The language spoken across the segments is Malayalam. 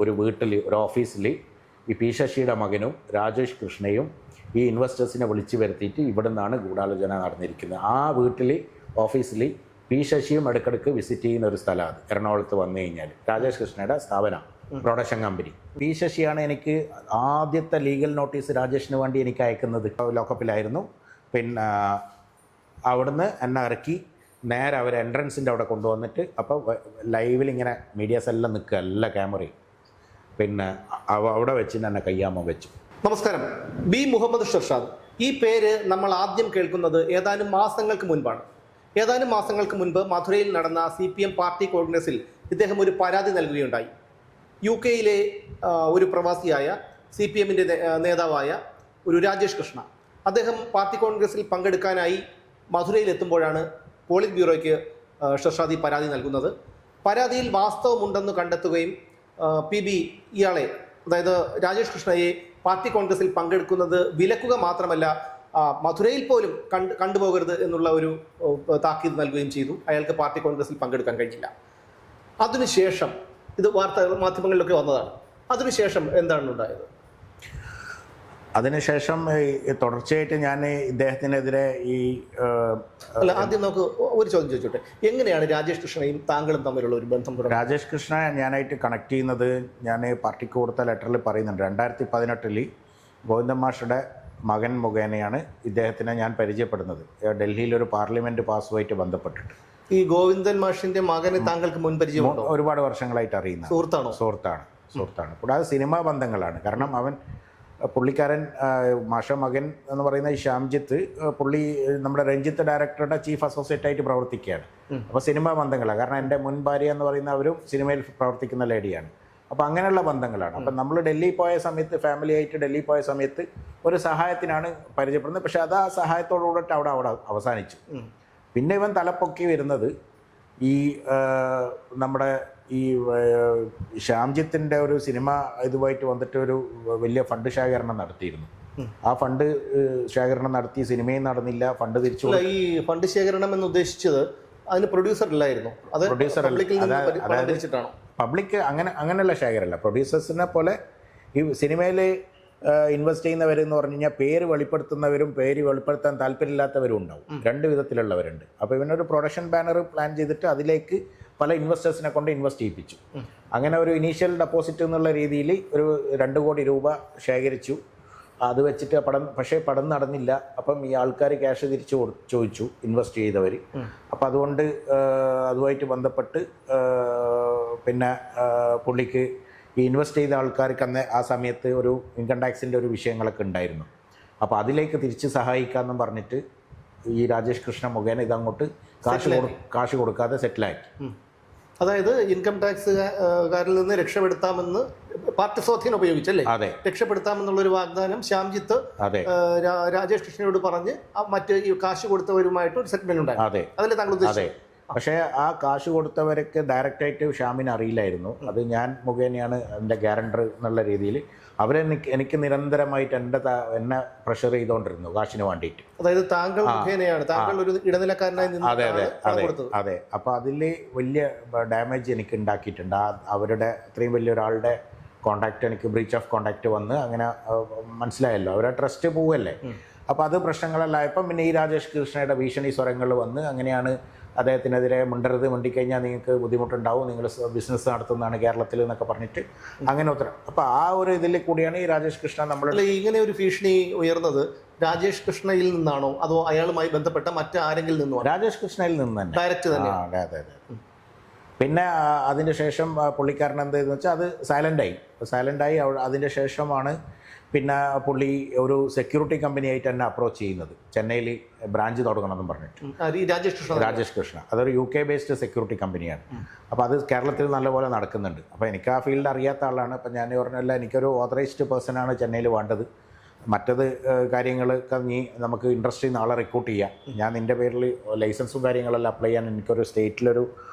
ഒരു വീട്ടിൽ ഒരു ഓഫീസിൽ ഈ പി ശശിയുടെ മകനും രാജേഷ് കൃഷ്ണയും ഈ ഇൻവെസ്റ്റേഴ്സിനെ വിളിച്ചു വരുത്തിയിട്ട് ഇവിടെ നിന്നാണ് ഗൂഢാലോചന നടന്നിരിക്കുന്നത്. ആ വീട്ടിൽ ഓഫീസിൽ പി ശശിയും ഇടയ്ക്കിടയ്ക്ക് വിസിറ്റ് ചെയ്യുന്ന ഒരു സ്ഥലമാണ് എറണാകുളത്ത് വന്നു കഴിഞ്ഞാൽ. രാജേഷ് കൃഷ്ണയുടെ സ്ഥാപനം പ്രൊഡക്ഷൻ കമ്പനി. പി ശശിയാണ് എനിക്ക് ആദ്യത്തെ ലീഗൽ നോട്ടീസ് രാജേഷിന് വേണ്ടി എനിക്ക് അയക്കുന്നത്. ലോക്കപ്പിലായിരുന്നു. പിന്നെ അവിടുന്ന് എന്നെ ഇറക്കി നേരെ അവർ എൻട്രൻസിൻ്റെ അവിടെ കൊണ്ടുവന്നിട്ട് അപ്പോൾ ലൈവിൽ ഇങ്ങനെ മീഡിയാസ് എല്ലാം നിൽക്കുക, എല്ലാ ക്യാമറയും. പിന്നെ അവിടെ വെച്ച് എന്നെ കയ്യാമം വെച്ചു. നമസ്കാരം. ബി മുഹമ്മദ് ഷർഷാദ്. ഈ പേര് നമ്മൾ ആദ്യം കേൾക്കുന്നത് ഏതാനും മാസങ്ങൾക്ക് മുൻപാണ്. ഏതാനും മാസങ്ങൾക്ക് മുൻപ് മധുരയിൽ നടന്ന CPM പാർട്ടി കോൺഗ്രസിൽ ഇദ്ദേഹം ഒരു പരാതി നൽകുകയുണ്ടായി. UK ഒരു പ്രവാസിയായ CPMൻ്റെ നേതാവായ ഒരു രാജേഷ് കൃഷ്ണ അദ്ദേഹം പാർട്ടി കോൺഗ്രസിൽ പങ്കെടുക്കാനായി മധുരയിലെത്തുമ്പോഴാണ് പോളിറ്റ് ബ്യൂറോയ്ക്ക് ഷർഷാദ് ഈ പരാതി നൽകുന്നത്. പരാതിയിൽ വാസ്തവമുണ്ടെന്ന് കണ്ടെത്തുകയും PB ഇയാളെ, അതായത് രാജേഷ് കൃഷ്ണയെ പാർട്ടി കോൺഗ്രസിൽ പങ്കെടുക്കുന്നത് വിലക്കുക മാത്രമല്ല മധുരയിൽ പോലും കണ്ടുപോകരുത് എന്നുള്ള ഒരു താക്കീത് നൽകുകയും ചെയ്തു. അയാൾക്ക് പാർട്ടി കോൺഗ്രസിൽ പങ്കെടുക്കാൻ കഴിഞ്ഞില്ല. അതിനുശേഷം ഇത് വാർത്താ മാധ്യമങ്ങളിലൊക്കെ വന്നതാണ്. അതിനുശേഷം എന്താണ് ഉണ്ടായത്? അതിനുശേഷം തുടർച്ചയായിട്ട് ഞാൻ ഇദ്ദേഹത്തിനെതിരെ അല്ല, ആദ്യം നമുക്ക് ഒരു ചോദ്യം ചോദിച്ചോട്ടെ. എങ്ങനെയാണ് രാജേഷ് കൃഷ്ണയും താങ്കളും തമ്മിലുള്ള ഒരു ബന്ധം? രാജേഷ് കൃഷ്ണ ഞാനായിട്ട് കണക്ട് ചെയ്യുന്നത് ഞാൻ പാർട്ടിക്ക് കൊടുത്ത ലെറ്ററിൽ പറയുന്നുണ്ട്. 2018 ഗോവിന്ദൻ മാഷുടെ മകൻ മുഖേനയാണ് ഇദ്ദേഹത്തിനെ ഞാൻ പരിചയപ്പെടുന്നത്. ഡൽഹിയിൽ ഒരു പാർലമെൻറ്റ് പാസുമായിട്ട് ബന്ധപ്പെട്ടിട്ട്. ഈ ഗോവിന്ദൻ മാഷിന്റെ മകനെ താങ്കൾക്ക് മുൻ പരിചയമുണ്ടോ? ഒരുപാട് വർഷങ്ങളായിട്ട് അറിയുന്ന സുഹൃത്താണ്. കൂടാതെ സിനിമാ ബന്ധങ്ങളാണ്. കാരണം പുള്ളിക്കാരൻ മാഷ മകൻ എന്ന് പറയുന്ന ഈ ശ്യാംജിത്ത്, പുള്ളി നമ്മുടെ രഞ്ജിത്ത് ഡയറക്ടറുടെ ചീഫ് അസോസിയേറ്റ് ആയിട്ട് പ്രവർത്തിക്കുകയാണ്. അപ്പോൾ സിനിമാ ബന്ധങ്ങളാണ്. കാരണം എൻ്റെ മുൻ ഭാര്യ എന്ന് പറയുന്ന അവരും സിനിമയിൽ പ്രവർത്തിക്കുന്ന ലേഡിയാണ്. അപ്പോൾ അങ്ങനെയുള്ള ബന്ധങ്ങളാണ്. അപ്പം നമ്മൾ ഡൽഹി പോയ സമയത്ത്, ഫാമിലി ആയിട്ട് ഡൽഹി പോയ സമയത്ത് ഒരു സഹായത്തിനാണ് പരിചയപ്പെടുന്നത്. പക്ഷേ അത് ആ സഹായത്തോടുകൂടിയിട്ട് അവിടെ അവസാനിച്ചു. പിന്നെ ഇവൻ തലപ്പൊക്കി വരുന്നത് ഈ നമ്മുടെ ഈ ശ്യാംജിത്തിൻ്റെ ഒരു സിനിമ ഇതുമായിട്ട് വന്നിട്ട് ഒരു വലിയ ഫണ്ട് ശേഖരണം നടത്തിയിരുന്നു. ആ ഫണ്ട് ശേഖരണം നടത്തി, സിനിമയും നടന്നില്ല, ഫണ്ട് തിരിച്ചു. ഈ ഫണ്ട് ശേഖരണം എന്ന് ഉദ്ദേശിച്ചത് അതിന് പ്രൊഡ്യൂസർ ഇല്ലായിരുന്നു? പബ്ലിക് അങ്ങനെയുള്ള ശേഖരമല്ല. പ്രൊഡ്യൂസേഴ്സിനെ പോലെ ഈ സിനിമയിൽ ഇൻവെസ്റ്റ് ചെയ്യുന്നവരെന്ന് പറഞ്ഞു കഴിഞ്ഞാൽ പേര് വെളിപ്പെടുത്തുന്നവരും പേര് വെളിപ്പെടുത്താൻ താല്പര്യമില്ലാത്തവരും ഉണ്ടാവും. രണ്ട് വിധത്തിലുള്ളവരുണ്ട്. അപ്പോൾ ഇവനൊരു പ്രൊഡക്ഷൻ ബാനർ പ്ലാൻ ചെയ്തിട്ട് അതിലേക്ക് പല ഇൻവെസ്റ്റേഴ്സിനെ കൊണ്ട് ഇൻവെസ്റ്റ് ചെയ്യിപ്പിച്ചു. അങ്ങനെ ഒരു ഇനീഷ്യൽ ഡെപ്പോസിറ്റ് എന്നുള്ള രീതിയിൽ ഒരു 2 കോടി രൂപ ശേഖരിച്ചു. അത് വെച്ചിട്ട് പടം നടന്നില്ല. അപ്പം ഈ ആൾക്കാർ ക്യാഷ് തിരിച്ചു ചോദിച്ചു, ഇൻവെസ്റ്റ് ചെയ്തവർ. അപ്പം അതുകൊണ്ട് അതുമായിട്ട് ബന്ധപ്പെട്ട് പിന്നെ പുള്ളിക്ക് ഈ ഇൻവെസ്റ്റ് ചെയ്ത ആൾക്കാർക്ക് അന്ന് ആ സമയത്ത് ഒരു ഇൻകം ടാക്സിൻ്റെ ഒരു വിഷയങ്ങളൊക്കെ ഉണ്ടായിരുന്നു. അപ്പോൾ അതിലേക്ക് തിരിച്ച് സഹായിക്കാമെന്നും പറഞ്ഞിട്ട് ഈ രാജേഷ് കൃഷ്ണ മുഖേന ഇതങ്ങോട്ട് കാശ് കൊടുക്കാതെ സെറ്റിലാക്കി. അതായത് ഇൻകം ടാക്സുകാരിൽ നിന്ന് രക്ഷപ്പെടുത്താമെന്ന് പാർട്ടി സ്വാധീനം ഉപയോഗിച്ചല്ലേ? അതെ, രക്ഷപ്പെടുത്താമെന്നുള്ളൊരു വാഗ്ദാനം ശ്യാംജിത്ത് രാജേഷ് കൃഷ്ണയോട് പറഞ്ഞ് മറ്റ് ഈ കാശ് കൊടുത്തവരുമായിട്ട് ഒരു സെറ്റിൽമെന്റ് ഉണ്ടായി. അതല്ലേ താങ്കൾ ഉദ്ദേശിച്ചത്? പക്ഷേ ആ കാശ് കൊടുത്തവരൊക്കെ ഡയറക്റ്റായിട്ട് ഷ്യാമിന് അറിയില്ലായിരുന്നു. അത് ഞാൻ മുഖേനയാണ് എൻ്റെ ഗ്യാരണ്ടർ എന്നുള്ള രീതിയിൽ എനിക്ക് നിരന്തരമായിട്ട് എന്നെ പ്രഷർ ചെയ്തുകൊണ്ടിരുന്നു കാശിന് വേണ്ടിയിട്ട്. അതായത് താങ്കൾ മുഖേനയാണ്, താങ്കൾ ഒരു ഇടനിലക്കാരനായി. അതെ. അപ്പോൾ അതിൽ വലിയ ഡാമേജ് എനിക്ക് ഉണ്ടാക്കിയിട്ടുണ്ട്. അവരുടെ അത്രയും വലിയൊരാളുടെ കോണ്ടാക്ട് എനിക്ക് ബ്രീച്ച് ഓഫ് കോണ്ടാക്ട് വന്ന് അങ്ങനെ മനസ്സിലായല്ലോ, അവരുടെ ട്രസ്റ്റ് പോവല്ലേ. അപ്പോൾ അത് പ്രശ്നങ്ങളെല്ലായപ്പം പിന്നെ ഈ രാജേഷ് കൃഷ്ണയുടെ ഭീഷണി സ്വരങ്ങൾ വന്ന് അങ്ങനെയാണ് അദ്ദേഹത്തിനെതിരെ മിണ്ടിക്കഴിഞ്ഞാൽ നിങ്ങൾക്ക് ബുദ്ധിമുട്ടുണ്ടാവും, നിങ്ങൾ ബിസിനസ് നടത്തുന്നതാണ് കേരളത്തിൽ എന്നൊക്കെ പറഞ്ഞിട്ട് അങ്ങനെ ഉത്തരം. അപ്പോൾ ആ ഒരു ഇതിൽ കൂടിയാണ് ഈ രാജേഷ് കൃഷ്ണ നമ്മൾ ഇങ്ങനെ ഒരു ഭീഷണി ഉയർന്നത് രാജേഷ് കൃഷ്ണയിൽ നിന്നാണോ അതോ അയാളുമായി ബന്ധപ്പെട്ട മറ്റാരെങ്കിലും നിന്നോ? രാജേഷ് കൃഷ്ണയിൽ നിന്ന് തന്നെ, ഡയറക്റ്റ് തന്നെ. അതെ. പിന്നെ അതിൻ്റെ ശേഷം പുള്ളിക്കാരൻ എന്താണെന്ന് വെച്ചാൽ അത് സൈലൻ്റായി. അതിൻ്റെ ശേഷമാണ് പിന്നെ പുള്ളി ഒരു സെക്യൂരിറ്റി കമ്പനിയായിട്ട് എന്നെ അപ്രോച്ച് ചെയ്യുന്നത്, ചെന്നൈയിൽ ബ്രാഞ്ച് തുടങ്ങണമെന്നും പറഞ്ഞിട്ട്. രാജേഷ് കൃഷ്ണ അതൊരു UK ബേസ്ഡ് സെക്യൂരിറ്റി കമ്പനിയാണ്. അപ്പോൾ അത് കേരളത്തിൽ നല്ലപോലെ നടക്കുന്നുണ്ട്. അപ്പോൾ എനിക്ക് ആ ഫീൽഡ് അറിയാത്ത ആളാണ്. അപ്പം ഞാൻ പറഞ്ഞല്ല, എനിക്കൊരു ഓതറൈസ്ഡ് പേഴ്സണാണ് ചെന്നൈയിൽ വേണ്ടത്. മറ്റത് കാര്യങ്ങളൊക്കെ നമുക്ക് ഇൻഡസ്ട്രിയിൽ നിന്ന് ആളെ റിക്രൂട്ട് ചെയ്യാം. ഞാൻ നിൻ്റെ പേരിൽ ലൈസൻസും കാര്യങ്ങളെല്ലാം അപ്ലൈ ചെയ്യാൻ എനിക്കൊരു സ്റ്റേറ്റിലൊരു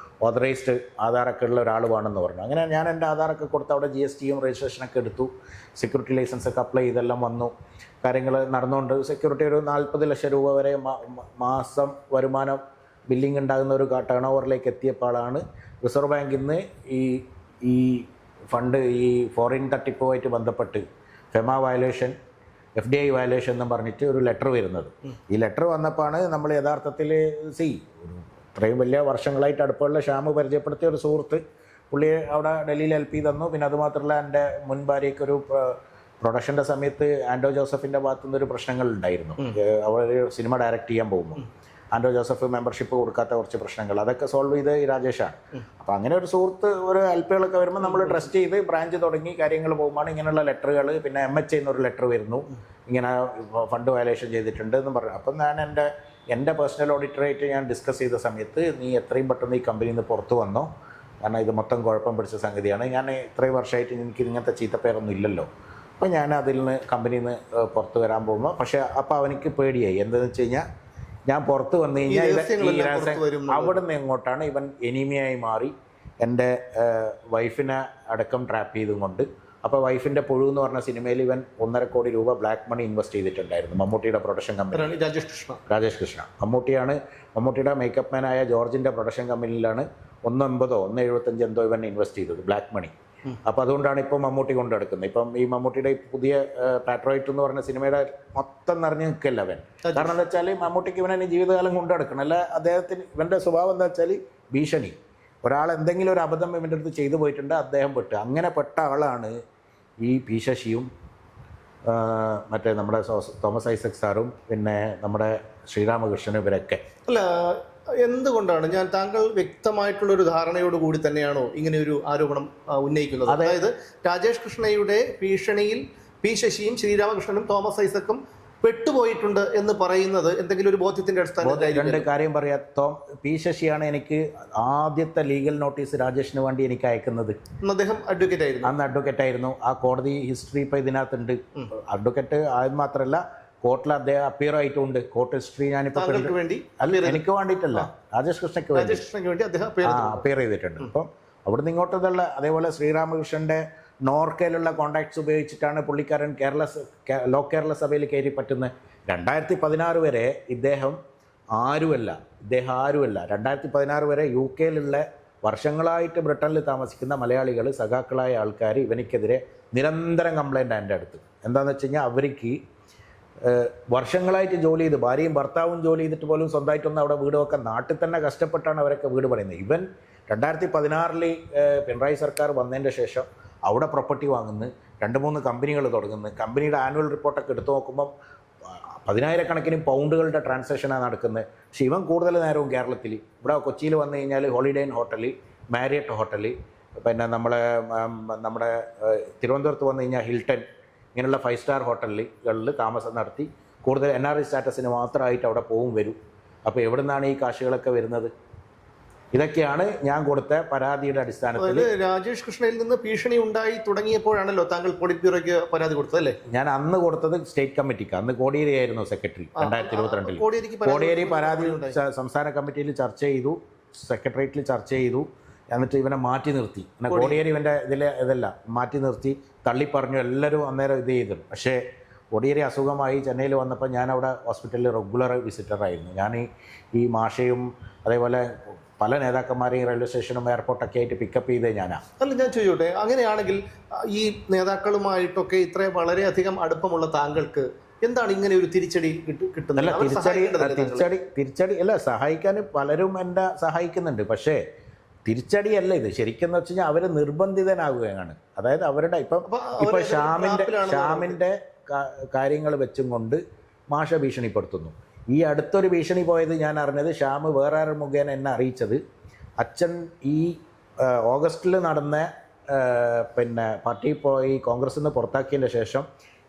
ഓതറൈസ്ഡ് ആധാറൊക്കെ ഉള്ള ഒരാൾ വേണമെന്ന് പറഞ്ഞു. അങ്ങനെ ഞാൻ എൻ്റെ ആധാറൊക്കെ കൊടുത്ത് അവിടെ GSTയും രജിസ്ട്രേഷനൊക്കെ എടുത്തു, സെക്യൂരിറ്റി ലൈസൻസൊക്കെ അപ്ലൈ ചെയ്തെല്ലാം വന്നു. കാര്യങ്ങൾ നടന്നുകൊണ്ട് സെക്യൂരിറ്റി ഒരു 40 ലക്ഷം രൂപ വരെ മാസം വരുമാനം ബില്ലിംഗ് ഉണ്ടാകുന്ന ഒരു ടേൺ ഓവറിലേക്ക് എത്തിയപ്പോഴാണ് റിസർവ് ബാങ്കിൽ നിന്ന് ഈ ഫണ്ട് ഈ ഫോറിൻ തട്ടിപ്പുമായിട്ട് ബന്ധപ്പെട്ട് ഫെമ വയലേഷൻ FDI വയലേഷൻ എന്നും പറഞ്ഞിട്ട് ഒരു ലെറ്റർ വരുന്നത്. ഈ ലെറ്റർ വന്നപ്പോഴാണ് നമ്മൾ യഥാർത്ഥത്തിൽ ഇത്രയും വലിയ വർഷങ്ങളായിട്ട് അടുപ്പമുള്ള ശ്യാമ് പരിചയപ്പെടുത്തിയ ഒരു സുഹൃത്ത് പുള്ളിയെ അവിടെ ഡൽഹിയിൽ LP തന്നു. പിന്നെ അതുമാത്രമല്ല എൻ്റെ മുൻ ഭാര്യയ്ക്കൊരു പ്രൊഡക്ഷൻ്റെ സമയത്ത് ആൻഡോ ജോസഫിൻ്റെ ഭാഗത്തുനിന്നൊരു പ്രശ്നങ്ങൾ ഉണ്ടായിരുന്നു. അവർ സിനിമ ഡയറക്റ്റ് ചെയ്യാൻ പോകുമ്പോൾ ആൻഡോ ജോസഫ് മെമ്പർഷിപ്പ് കൊടുക്കാത്ത കുറച്ച് പ്രശ്നങ്ങൾ, അതൊക്കെ സോൾവ് ചെയ്ത് ഈ രാജേഷാണ്. അപ്പോൾ അങ്ങനെ ഒരു സുഹൃത്ത് ഒരു LPകളൊക്കെ വരുമ്പോൾ നമ്മൾ ട്രസ്റ്റ് ചെയ്ത് ബ്രാഞ്ച് തുടങ്ങി കാര്യങ്ങൾ പോകുമ്പോൾ ഇങ്ങനെയുള്ള ലെറ്ററുകൾ, പിന്നെ MH എന്നൊരു ലെറ്റർ വരുന്നു, ഇങ്ങനെ ഫണ്ട് വയലേഷൻ ചെയ്തിട്ടുണ്ട് എന്ന് പറഞ്ഞു. അപ്പം ഞാൻ എൻ്റെ പേഴ്സണൽ ഓഡിറ്ററായിട്ട് ഞാൻ ഡിസ്കസ് ചെയ്ത സമയത്ത് നീ എത്രയും പെട്ടെന്ന് ഈ കമ്പനിയിൽ നിന്ന് പുറത്ത് വന്നോ, കാരണം ഇത് മൊത്തം കുഴപ്പം പിടിച്ച സംഗതിയാണ്, ഞാൻ ഇത്രയും വർഷമായിട്ട് എനിക്ക് ഇങ്ങനത്തെ ചീത്തപ്പേരൊന്നും ഇല്ലല്ലോ. അപ്പോൾ ഞാൻ അതിൽ നിന്ന് കമ്പനിയിൽ നിന്ന് പുറത്ത് വരാൻ പോകുമ്പോൾ പക്ഷേ അപ്പോൾ അവനിക്ക് പേടിയായി. എന്താണെന്ന് വെച്ച് കഴിഞ്ഞാൽ ഞാൻ പുറത്ത് വന്നു കഴിഞ്ഞാൽ അവിടെ നിന്ന് എങ്ങോട്ടാണ് ഇവൻ എനിമിയായി മാറി എൻ്റെ വൈഫിനെ അടക്കം ട്രാപ്പ് ചെയ്തും കൊണ്ട്. അപ്പോൾ വൈഫിൻ്റെ പുഴു എന്ന് പറഞ്ഞ സിനിമയിൽ ഇവൻ 1.5 കോടി രൂപ ബ്ലാക്ക് മണി ഇൻവെസ്റ്റ് ചെയ്തിട്ടുണ്ടായിരുന്നു. മമ്മൂട്ടിയുടെ പ്രൊഡക്ഷൻ കമ്പനി രാജേഷ് കൃഷ്ണ. മമ്മൂട്ടിയുടെ മേക്കപ്പ് മാനായ ജോർജിൻ്റെ പ്രൊഡക്ഷൻ കമ്പനിയിലാണ് 1.80 1.75 എന്തോ ഇവൻ ഇൻവെസ്റ്റ് ചെയ്തത് ബ്ലാക്ക് മണി. അപ്പോൾ അതുകൊണ്ടാണ് ഇപ്പോൾ മമ്മൂട്ടി കൊണ്ടു നടക്കുന്നത്. ഇപ്പം ഈ മമ്മൂട്ടിയുടെ പുതിയ പാട്രോയിറ്റ് എന്ന് പറഞ്ഞ സിനിമയുടെ മൊത്തം നിറഞ്ഞു നിൽക്കല്ല അവൻ. കാരണം എന്താ വെച്ചാൽ മമ്മൂട്ടിക്ക് ഇവനെ ജീവിതകാലം കൊണ്ടു നടക്കണം. അല്ല അദ്ദേഹത്തിന് ഇവൻ്റെ സ്വഭാവം എന്താ വെച്ചാൽ ഭീഷണി. ഒരാൾ എന്തെങ്കിലും ഒരു അബദ്ധം ഇവൻ്റെ അടുത്ത് ചെയ്തു പോയിട്ടുണ്ട്, അദ്ദേഹം പെട്ട്. അങ്ങനെ പെട്ട ആളാണ് ഈ P ശശിയും മറ്റേ നമ്മുടെ തോമസ് ഐസക് സാറും പിന്നെ നമ്മുടെ ശ്രീരാമകൃഷ്ണനും ഇവരൊക്കെ. അല്ല, എന്തുകൊണ്ടാണ് താങ്കൾ വ്യക്തമായിട്ടുള്ളൊരു ധാരണയോട് കൂടി തന്നെയാണോ ഇങ്ങനെ ഒരു ആരോപണം ഉന്നയിക്കുന്നത്? അതായത് രാജേഷ് കൃഷ്ണയുടെ ഭീഷണിയിൽ P ശശിയും ശ്രീരാമകൃഷ്ണനും തോമസ് ഐസക്കും പെട്ടുപോയിട്ടുണ്ട് എന്ന് പറയുന്നത് എന്തെങ്കിലും ഒരു ബോധ്യത്തിന്റെ അടിസ്ഥാനത്തിൽ? രണ്ട് കാര്യം പറയാം. P ശശിയാണ് എനിക്ക് ആദ്യത്തെ ലീഗൽ നോട്ടീസ് രാജേഷിന് വേണ്ടി എനിക്ക് അയക്കുന്നത്. അദ്ദേഹം അന്ന് അഡ്വക്കേറ്റ് ആയിരുന്നു. ആ കോടതി ഹിസ്റ്ററി ഇപ്പം ഇതിനകത്തുണ്ട്. അഡ്വക്കേറ്റ് ആയത് മാത്രമല്ല കോർട്ടിൽ അദ്ദേഹം അപ്പിയർ ആയിട്ടുണ്ട്. കോർട്ട് ഹിസ്റ്ററി ഞാനിപ്പോൾ എനിക്ക് വേണ്ടിയിട്ടല്ല, രാജേഷ് കൃഷ്ണയ്ക്ക് വേണ്ടി അപ്പിയർ ചെയ്തിട്ടുണ്ട്. അപ്പം അവിടുന്ന് ഇങ്ങോട്ടുള്ള അതേപോലെ ശ്രീരാമകൃഷ്ണൻ്റെ നോർക്കയിലുള്ള കോണ്ടാക്ട്സ് ഉപയോഗിച്ചിട്ടാണ് പുള്ളിക്കാരൻ ലോ കേരള സഭയിൽ കയറി പറ്റുന്നത്. 2016 വരെ ഇദ്ദേഹം ആരുമല്ല. 2016 വരെ UK വർഷങ്ങളായിട്ട് ബ്രിട്ടനിൽ താമസിക്കുന്ന മലയാളികൾ, സഖാക്കളായ ആൾക്കാർ ഇവനിക്കെതിരെ നിരന്തരം കംപ്ലൈൻ്റ് എൻ്റെ അടുത്ത്. എന്താണെന്ന് വെച്ച് കഴിഞ്ഞാൽ അവർക്ക് വർഷങ്ങളായിട്ട് ജോലി ചെയ്ത് ഭാര്യയും ഭർത്താവും ജോലി ചെയ്തിട്ട് പോലും സ്വന്തമായിട്ടൊന്നും അവിടെ വീട് വെക്കാൻ നാട്ടിൽ തന്നെ കഷ്ടപ്പെട്ടാണ് അവരൊക്കെ വീട് പറയുന്നത്. ഇവൻ 2016 പിണറായി സർക്കാർ വന്നതിൻ്റെ ശേഷം അവിടെ പ്രോപ്പർട്ടി വാങ്ങുന്നു, 2-3 കമ്പനികൾ തുടങ്ങുന്നു. കമ്പനിയുടെ ആനുവൽ റിപ്പോർട്ടൊക്കെ എടുത്തു നോക്കുമ്പം 10,000-കണക്കിന് പൗണ്ടുകളുടെ ട്രാൻസാക്ഷനാണ് നടക്കുന്നത്. പക്ഷേ ഇവൻ കൂടുതൽ നേരവും കേരളത്തിൽ, ഇവിടെ കൊച്ചിയിൽ വന്നു കഴിഞ്ഞാൽ Holiday Inn hotel, Marriott hotel, പിന്നെ നമ്മുടെ തിരുവനന്തപുരത്ത് വന്നു കഴിഞ്ഞാൽ ഹിൽട്ടൺ, ഇങ്ങനെയുള്ള 5 സ്റ്റാർ ഹോട്ടലുകളിൽ താമസം നടത്തി കൂടുതൽ NRI സ്റ്റാറ്റസിന് മാത്രമായിട്ട് അവിടെ പോവും വരും. അപ്പോൾ എവിടെ നിന്നാണ് ഈ കാശുകളൊക്കെ വരുന്നത്? ഇതൊക്കെയാണ് ഞാൻ കൊടുത്ത പരാതിയുടെ അടിസ്ഥാനത്തിൽ. രാജേഷ് കൃഷ്ണയിൽ നിന്ന് ഭീഷണി ഉണ്ടായി തുടങ്ങിയപ്പോഴാണല്ലോ താങ്കൾ പോളിറ്റ് ബ്യൂറോയ്ക്ക് പരാതി കൊടുത്തത് അല്ലേ? ഞാൻ അന്ന് കൊടുത്തത് സ്റ്റേറ്റ് കമ്മിറ്റിക്ക്. അന്ന് കോടിയേരി ആയിരുന്നു സെക്രട്ടറി 2022. കോടിയേരി പരാതി സംസ്ഥാന കമ്മിറ്റിയിൽ ചർച്ച ചെയ്തു, സെക്രട്ടേറിയറ്റിൽ ചർച്ച ചെയ്തു. എന്നിട്ട് ഇവനെ മാറ്റി നിർത്തി. പിന്നെ കോടിയേരി ഇവൻ്റെ ഇതല്ല മാറ്റി നിർത്തി, തള്ളിപ്പറഞ്ഞു. എല്ലാവരും അന്നേരം ഇത് ചെയ്തു. പക്ഷേ കോടിയേരി അസുഖമായി ചെന്നൈയിൽ വന്നപ്പോൾ ഞാൻ അവിടെ ഹോസ്പിറ്റലിൽ റെഗുലർ വിസിറ്ററായിരുന്നു. ഞാൻ ഈ മാഷയും അതേപോലെ പല നേതാക്കന്മാരെയും റെയിൽവേ സ്റ്റേഷനും എയർപോർട്ടൊക്കെ ആയിട്ട് പിക്കപ്പ് ചെയ്തേ ഞാനാണ്. അല്ല, ഞാൻ ചോദിച്ചോട്ടെ, അങ്ങനെയാണെങ്കിൽ ഈ നേതാക്കളുമായിട്ടൊക്കെ ഇത്രയും വളരെയധികം അടുപ്പമുള്ള താങ്കൾക്ക് എന്താണ് ഇങ്ങനെ ഒരു തിരിച്ചടി കിട്ടുന്നത്? തിരിച്ചടി അല്ല, സഹായിക്കാൻ പലരും എന്നെ സഹായിക്കുന്നുണ്ട്. പക്ഷേ തിരിച്ചടിയല്ല ഇത്. ശരിക്കും എന്ന് വെച്ച് കഴിഞ്ഞാൽ അവർ നിർബന്ധിതനാകുകയാണ്. അതായത് അവരുടെ ഇപ്പം ഷാമിൻ്റെ കാര്യങ്ങൾ വെച്ചും കൊണ്ട് മാഷ ഭീഷണിപ്പെടുത്തുന്നു. ഈ അടുത്തൊരു ഭീഷണി പോയത് ഞാൻ അറിഞ്ഞത് ഷ്യാമ് വേറെ മുഖേന എന്നെ അറിയിച്ചത്, അച്ഛൻ ഈ ഓഗസ്റ്റിൽ നടന്ന പിന്നെ പാർട്ടി പോയി കോൺഗ്രസിൽ നിന്ന് പുറത്താക്കിയതിൻ്റെ ശേഷം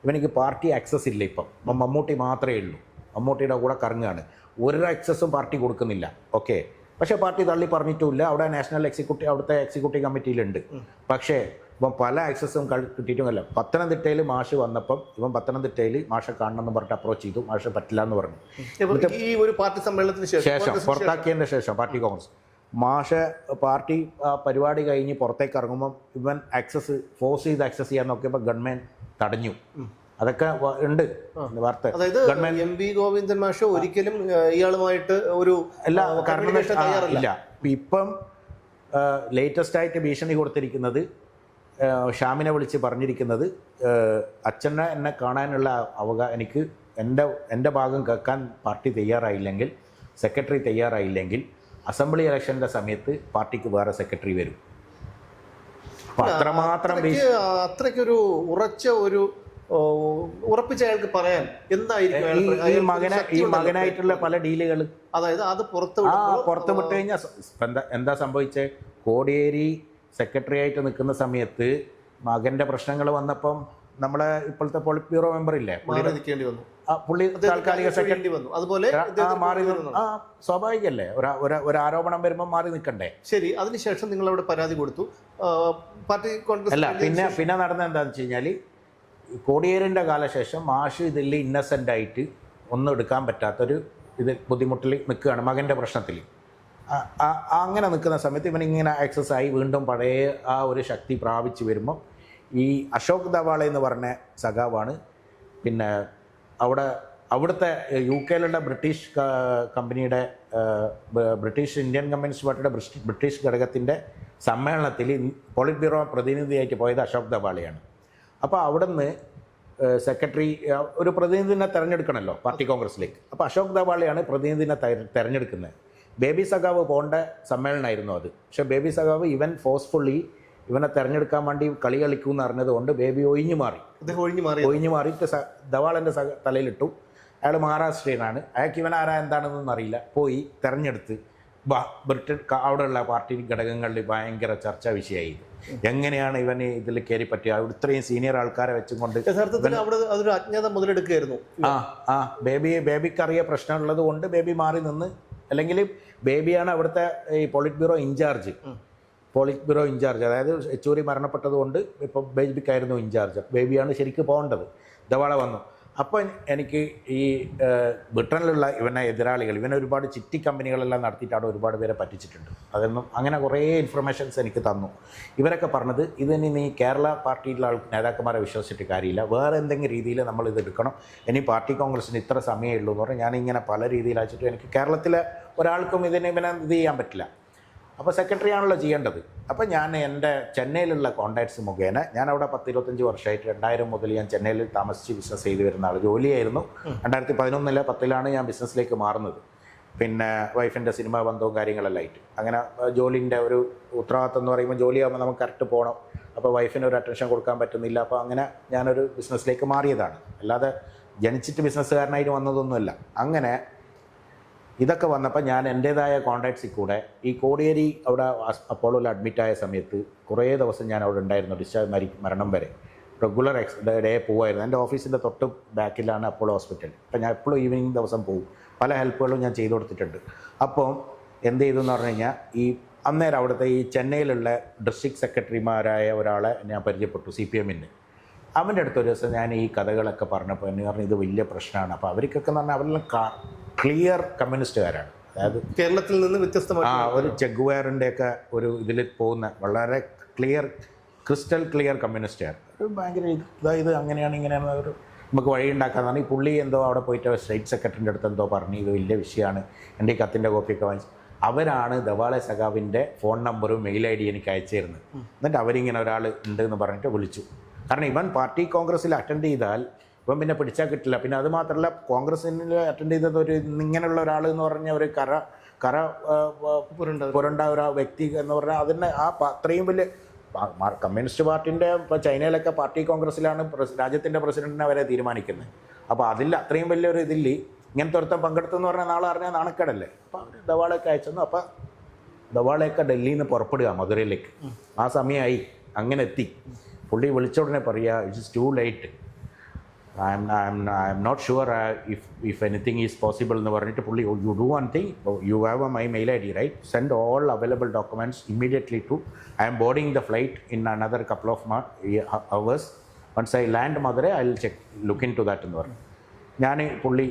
ഇവനിക്ക് പാർട്ടി ആക്സസ് ഇല്ല. ഇപ്പം മമ്മൂട്ടി മാത്രമേ ഉള്ളൂ. മമ്മൂട്ടിയുടെ കൂടെ കറങ്ങുകയാണ്. ഒരു ആക്സസും പാർട്ടി കൊടുക്കുന്നില്ല. ഓക്കെ, പക്ഷേ പാർട്ടി തള്ളി പറഞ്ഞിട്ടുമില്ല. അവിടെ അവിടുത്തെ എക്സിക്യൂട്ടീവ് കമ്മിറ്റിയിലുണ്ട്. പക്ഷേ ഇപ്പം പല ആക്സസും കിട്ടിയിട്ടുമല്ല. പത്തനംതിട്ടയിൽ മാഷ് വന്നപ്പം ഇവൻ പത്തനംതിട്ടയിൽ മാഷെ കാണണമെന്ന് പറഞ്ഞിട്ട് അപ്രോച്ച് ചെയ്തു. മാഷ് പറ്റില്ല എന്ന് പറഞ്ഞു. ഈ ഒരു പാർട്ടി സമ്മേളനത്തിന് ശേഷം പുറത്താക്കിയതിൻ്റെ ശേഷം പാർട്ടി കോൺഗ്രസ് മാഷ് പാർട്ടി പരിപാടി കഴിഞ്ഞ് പുറത്തേക്ക് ഇറങ്ങുമ്പം ഇവൻ ഫോഴ്സ് ചെയ്ത് ആക്സസ് ചെയ്യാൻ നോക്കിയപ്പോൾ ഗവൺമെൻറ് തടഞ്ഞു. അതൊക്കെ ഉണ്ട് വാർത്ത. അതായത് MV ഗോവിന്ദൻ മാഷ് ഒരിക്കലും ഇയാളുമായിട്ട് ഒരു ഇല്ല. ഇപ്പം ലേറ്റസ്റ്റ് ആയിട്ട് ഭീഷണി കൊടുത്തിരിക്കുന്നത് ഷാമിനെ വിളിച്ച് പറഞ്ഞിരിക്കുന്നത് അച്ഛനെ എന്നെ കാണാനുള്ള എനിക്ക് എൻ്റെ ഭാഗം കേൾക്കാൻ പാർട്ടി തയ്യാറായില്ലെങ്കിൽ, സെക്രട്ടറി തയ്യാറായില്ലെങ്കിൽ അസംബ്ലി ഇലക്ഷൻ്റെ സമയത്ത് പാർട്ടിക്ക് വേറെ സെക്രട്ടറി വരും. അപ്പോൾ അത്രമാത്രം അത്രയ്ക്കൊരു ഉറപ്പിച്ച അയാൾക്ക് പറയാൻ എന്തായിരിക്കും ഈ മകനായിട്ടുള്ള പല ഡീലുകൾ, അതായത് അത് പുറത്ത് വിട്ട് കഴിഞ്ഞാൽ എന്താ സംഭവിച്ചത്? കോടിയേരി സെക്രട്ടറി ആയിട്ട് നിൽക്കുന്ന സമയത്ത് മകൻ്റെ പ്രശ്നങ്ങൾ വന്നപ്പം നമ്മളെ ഇപ്പോഴത്തെ പോളിറ്റ് ബ്യൂറോ മെമ്പർ ഇല്ലേ, പുള്ളി താൽക്കാലിക സെക്രട്ടറി വന്നു. അതുപോലെ മാറി സ്വാഭാവികല്ലേ, ഒരു ആരോപണം വരുമ്പോൾ മാറി നിൽക്കണ്ടേ? ശരി, അതിനുശേഷം നിങ്ങൾ അവിടെ പരാതി കൊടുത്തു. പാർട്ടി കോൺഗ്രസ് അല്ല, പിന്നെ നടന്നത് എന്താണെന്ന് വെച്ച് കഴിഞ്ഞാൽ കോടിയേരിൻ്റെ കാലശേഷം മാഷ് ഇതിൽ ഇന്നസെൻ്റ് ആയിട്ട് ഒന്നും എടുക്കാൻ പറ്റാത്തൊരു ബുദ്ധിമുട്ടിൽ നിൽക്കുകയാണ് മകൻ്റെ പ്രശ്നത്തിൽ. അങ്ങനെ നിൽക്കുന്ന സമയത്ത് ഇവനിങ്ങനെ ആക്സസ് ആയി വീണ്ടും പഴയ ആ ഒരു ശക്തി പ്രാപിച്ച് വരുമ്പോൾ ഈ അശോക് ദവാള എന്ന് പറഞ്ഞ സഖാവാണ് പിന്നെ അവിടുത്തെ UK ബ്രിട്ടീഷ് കമ്പനിയുടെ ബ്രിട്ടീഷ് ഇന്ത്യൻ കമ്മ്യൂണിസ്റ്റ് പാർട്ടിയുടെ ബ്രിട്ടീഷ് ഘടകത്തിൻ്റെ സമ്മേളനത്തിൽ പോളിറ്റ് ബ്യൂറോ പ്രതിനിധിയായിട്ട് പോയത് അശോക് ദവാളയാണ്. അപ്പോൾ അവിടുന്ന് സെക്രട്ടറി ഒരു പ്രതിനിധിനെ തിരഞ്ഞെടുക്കണമല്ലോ പാർട്ടി കോൺഗ്രസിലേക്ക്. അപ്പോൾ അശോക് ദവാളയാണ് പ്രതിനിധിനെ തിരഞ്ഞെടുക്കുന്നത്. ബേബി സഖാവ് പോകേണ്ട സമ്മേളനമായിരുന്നു അത്. പക്ഷേ ബേബി സഖാവ് ഫോഴ്സ്ഫുള്ളി ഇവനെ തിരഞ്ഞെടുക്കാൻ വേണ്ടി കളി കളിക്കുമെന്ന് അറിഞ്ഞത് കൊണ്ട് ബേബി ഒഴിഞ്ഞു മാറിയിട്ട് ദവാളൻ്റെ തലയിലിട്ടു. അയാൾ മഹാരാഷ്ട്രീയനാണ്. അയാൾക്ക് ഇവൻ ആരാ എന്താണെന്നൊന്നും അറിയില്ല. പോയി തിരഞ്ഞെടുത്ത് ബ്രിട്ടൻ അവിടെയുള്ള പാർട്ടി ഘടകങ്ങളിൽ ഭയങ്കര ചർച്ചാ വിഷയമായി. എങ്ങനെയാണ് ഇവന് ഇതിൽ കയറി പറ്റുക? ഇത്രയും സീനിയർ ആൾക്കാരെ വെച്ചുകൊണ്ട് അതൊരു അജ്ഞത മുതലെടുക്കുകയായിരുന്നു. ബേബിക്ക് അറിയ പ്രശ്നമുള്ളത് കൊണ്ട് ബേബി മാറി നിന്ന്, അല്ലെങ്കിൽ ബേബിയാണ് അവിടുത്തെ ഈ പോളിറ്റ് ബ്യൂറോ ഇൻചാർജ്. അതായത് യെച്ചൂരി മരണപ്പെട്ടത് കൊണ്ട് ഇപ്പോൾ ബേബിക്കായിരുന്നു ഇൻചാർജ്. ബേബിയാണ് ശരിക്കും പോകേണ്ടത്. ദവാള വന്നു. അപ്പോൾ എനിക്ക് ഈ ബ്രിട്ടനിലുള്ള ഇവനെ എതിരാളികൾ ഒരുപാട് ചിട്ടി കമ്പനികളെല്ലാം നടത്തിയിട്ട് അവിടെ ഒരുപാട് പേരെ പറ്റിച്ചിട്ടുണ്ട്. അതൊന്നും അങ്ങനെ കുറേ ഇൻഫർമേഷൻസ് എനിക്ക് തന്നു. ഇവരൊക്കെ പറഞ്ഞത് ഇതിനി നീ കേരള പാർട്ടിയിലുള്ള നേതാക്കന്മാരെ വിശ്വസിച്ചിട്ട് കാര്യമില്ല, വേറെ എന്തെങ്കിലും രീതിയിൽ നമ്മളിത് എടുക്കണം. ഇനി പാർട്ടി കോൺഗ്രസിന് ഇത്ര സമയമേ ഉള്ളൂ എന്ന് പറഞ്ഞാൽ ഞാനിങ്ങനെ പല രീതിയിലാച്ചിട്ട് എനിക്ക് കേരളത്തിലെ ഒരാൾക്കും ഇവനെ ഇത് ചെയ്യാൻ പറ്റില്ല. അപ്പോൾ സെക്രട്ടറി ആണല്ലോ ചെയ്യേണ്ടത്. അപ്പോൾ ഞാൻ എൻ്റെ ചെന്നൈയിലുള്ള കോൺടാക്ട്സ് മുഖേന, ഞാൻ അവിടെ 10-25 വർഷമായിട്ട് 2000 മുതൽ ഞാൻ ചെന്നൈയിൽ താമസിച്ച് ബിസിനസ് ചെയ്ത് വരുന്ന ആൾ. ജോലിയായിരുന്നു. 2011-10 ഞാൻ ബിസിനസ്സിലേക്ക് മാറുന്നത്. പിന്നെ വൈഫിൻ്റെ സിനിമ ബന്ധവും കാര്യങ്ങളെല്ലാം ആയിട്ട് അങ്ങനെ ജോലിൻ്റെ ഒരു ഉത്തരവാദിത്തം എന്ന് പറയുമ്പോൾ ജോലിയാകുമ്പോൾ നമുക്ക് കറക്റ്റ് പോകണം. അപ്പോൾ വൈഫിന് ഒരു അറ്റൻഷൻ കൊടുക്കാൻ പറ്റുന്നില്ല. അപ്പോൾ അങ്ങനെ ഞാനൊരു ബിസിനസ്സിലേക്ക് മാറിയതാണ്. അല്ലാതെ ജനിച്ചിട്ട് ബിസിനസ്സുകാരനായിട്ട് വന്നതൊന്നുമല്ല. അങ്ങനെ ഇതൊക്കെ വന്നപ്പോൾ ഞാൻ എൻ്റേതായ കോൺടാക്ട്സിൽ കൂടെ ഈ കോടിയേരി അവിടെ അപ്പോളോയിൽ അഡ്മിറ്റായ സമയത്ത് കുറേ ദിവസം ഞാൻ അവിടെ ഉണ്ടായിരുന്നു. ഡിസ്ചാർജ് മരണം വരെ റെഗുലർ ഡേ പോവായിരുന്നു. എൻ്റെ ഓഫീസിൻ്റെ തൊട്ട് ബാക്കിലാണ് അപ്പോളോ ഹോസ്പിറ്റൽ. അപ്പോൾ ഞാൻ എപ്പോഴും ഈവനിങ് ദിവസം പോകും. പല ഹെൽപ്പുകളും ഞാൻ ചെയ്തു കൊടുത്തിട്ടുണ്ട്. അപ്പോൾ എന്ത് ചെയ്തു എന്ന് പറഞ്ഞു കഴിഞ്ഞാൽ ഈ അന്നേരം അവിടുത്തെ ഈ ചെന്നൈയിലുള്ള ഡിസ്ട്രിക്ട് സെക്രട്ടറിമാരായ ഒരാളെ ഞാൻ പരിചയപ്പെട്ടു, CPM-ൻ്റെ. അവൻ്റെ അടുത്തൊരു ദിവസം ഞാൻ ഈ കഥകളൊക്കെ പറഞ്ഞപ്പോൾ എന്നെ പറഞ്ഞു ഇത് വലിയ പ്രശ്നമാണ്. അപ്പോൾ അവർക്കൊക്കെ എന്ന് പറഞ്ഞാൽ അവരെല്ലാം ക്ലിയർ കമ്മ്യൂണിസ്റ്റുകാരാണ്. അതായത് കേരളത്തിൽ നിന്ന് വ്യത്യസ്തമായ ഒരു ചെഗുവേറിൻ്റെയൊക്കെ ഒരു ഇതിൽ പോകുന്ന വളരെ ക്രിസ്റ്റൽ ക്ലിയർ കമ്മ്യൂണിസ്റ്റുകാർ. ഒരു ഭയങ്കര ഇത് അങ്ങനെയാണ് ഇങ്ങനെയാണ് ഒരു നമുക്ക് വഴി ഉണ്ടാക്കാമെന്നാണ്. ഈ പുള്ളി എന്തോ അവിടെ പോയിട്ട് സ്റ്റേറ്റ് സെക്രട്ടറിൻ്റെ അടുത്ത് എന്തോ പറഞ്ഞു ഇത് വലിയ വിഷയമാണ്, എൻ്റെ ഈ കത്തിൻ്റെ കോപ്പിയൊക്കെ വാങ്ങിച്ചു. അവരാണ് ദവാളെ സഖാവിൻ്റെ ഫോൺ നമ്പറും മെയിൽ ID എനിക്ക് അയച്ചു തരുന്നത്. എന്നിട്ട് അവരിങ്ങനെ ഒരാൾ ഉണ്ട് എന്ന് പറഞ്ഞിട്ട് വിളിച്ചു. കാരണം ഇവൻ പാർട്ടി കോൺഗ്രസ്സിൽ അറ്റൻഡ് ചെയ്താൽ ഇവൻ പിന്നെ പിടിച്ചാൽ കിട്ടില്ല. പിന്നെ അത് മാത്രമല്ല കോൺഗ്രസ്സിൽ അറ്റൻഡ് ചെയ്തത് ഒരു ഇങ്ങനെയുള്ള ഒരാൾ എന്ന് പറഞ്ഞാൽ ഒരു പുരണ്ട ഒരു വ്യക്തി എന്ന് പറഞ്ഞാൽ അതിന് അത്രയും വലിയ കമ്മ്യൂണിസ്റ്റ് പാർട്ടിൻ്റെ ഇപ്പോൾ ചൈനയിലൊക്കെ പാർട്ടി കോൺഗ്രസ്സിലാണ് രാജ്യത്തിൻ്റെ പ്രസിഡന്റിനെ വരെ തീരുമാനിക്കുന്നത്. അപ്പോൾ അതിൽ അത്രയും വലിയൊരു ഇതിൽ ഇങ്ങനത്തെ ഒരുത്തം പങ്കെടുത്തെന്ന് പറഞ്ഞാൽ നാളെ അറിഞ്ഞാൽ നാണക്കേടല്ലേ. അപ്പോൾ അവർ ദവാളയൊക്കെ അയച്ചെന്നു. അപ്പോൾ ദവാളയൊക്കെ ഡൽഹിയിൽ നിന്ന് പുറപ്പെടുക മധുരയിലേക്ക്. ആ സമയമായി. അങ്ങനെ എത്തി. പുള്ളി വിളിച്ച ഉടനെ പറയുക it's to late, I'm not sure if anything is possible എന്ന് പറഞ്ഞിട്ട് പുള്ളി you do one thing, you have my mail ID, right? Send all available documents immediately to, I am boarding the flight in another couple of hours. Once I land Madurai, I will look into that എന്ന് പറഞ്ഞു. ഞാൻ പുള്ളി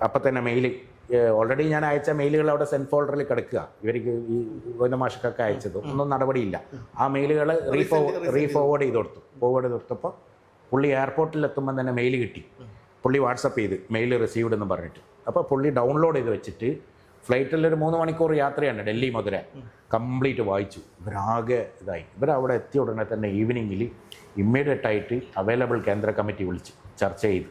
അപ്പം തന്നെ മെയിൽ ഓൾറെഡി ഞാൻ അയച്ച മെയിലുകൾ അവിടെ സെൻഡ് ഫോൾഡറിൽ കിടക്കുക. ഇവർക്ക് ഈ ഗോവിന്ദമാഷക്കൊക്കെ അയച്ചത് ഒന്നും നടപടിയില്ല. ആ മെയിലുകൾ റീഫോർവേഡ് ചെയ്ത് കൊടുത്തപ്പോൾ പുള്ളി എയർപോർട്ടിൽ എത്തുമ്പോൾ തന്നെ മെയിൽ കിട്ടി. പുള്ളി വാട്സപ്പ് ചെയ്ത് മെയിൽ റിസീവ്ഡ് എന്ന് പറഞ്ഞിട്ട്. അപ്പോൾ പുള്ളി ഡൗൺലോഡ് ചെയ്ത് വെച്ചിട്ട് ഫ്ലൈറ്റിൽ ഒരു 3 മണിക്കൂർ യാത്രയാണ് ഡൽഹി മധുര. കംപ്ലീറ്റ് വായിച്ചു. ഇവരാകെ ഇതായി. ഇവരവിടെ എത്തിയ ഉടനെ തന്നെ ഈവനിങ്ങിൽ ഇമ്മീഡിയറ്റായിട്ട് അവൈലബിൾ കേന്ദ്ര കമ്മിറ്റി വിളിച്ചു ചർച്ച ചെയ്ത്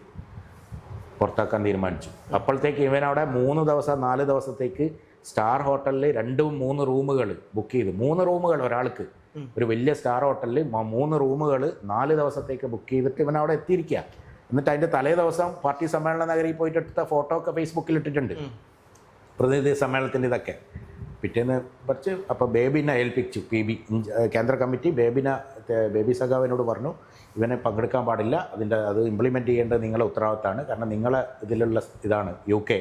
പുറത്താക്കാൻ തീരുമാനിച്ചു. അപ്പോഴത്തേക്ക് ഇവനവിടെ 3 ദിവസം 4 ദിവസത്തേക്ക് സ്റ്റാർ ഹോട്ടലിൽ 2-3 റൂമുകൾ ബുക്ക് ചെയ്തു. 3 റൂമുകൾ ഒരാൾക്ക്, ഒരു വലിയ സ്റ്റാർ ഹോട്ടലിൽ 3 റൂമുകൾ 4 ദിവസത്തേക്ക് ബുക്ക് ചെയ്തിട്ട് ഇവനവിടെ എത്തിയിരിക്കുക. എന്നിട്ട് അതിൻ്റെ തലേ ദിവസം പാർട്ടി സമ്മേളന നഗരിയിൽ പോയിട്ട് എടുത്ത ഫോട്ടോ ഒക്കെ ഫേസ്ബുക്കിൽ ഇട്ടിട്ടുണ്ട്, പ്രതിനിധി സമ്മേളനത്തിൻ്റെ ഇതൊക്കെ. പിറ്റേന്ന് കുറച്ച് അപ്പോൾ ബേബിനെ ഏൽപ്പിച്ചു. കേന്ദ്ര കമ്മിറ്റി ബേബി സഖാവിനോട് പറഞ്ഞു ഇവനെ പങ്കെടുക്കാൻ പാടില്ല, അത് ഇംപ്ലിമെൻറ്റ് ചെയ്യേണ്ടത് നിങ്ങളെ ഉത്തരവാദിത്തമാണ്, കാരണം നിങ്ങളെ ഇതിലുള്ള ഇതാണ് UK.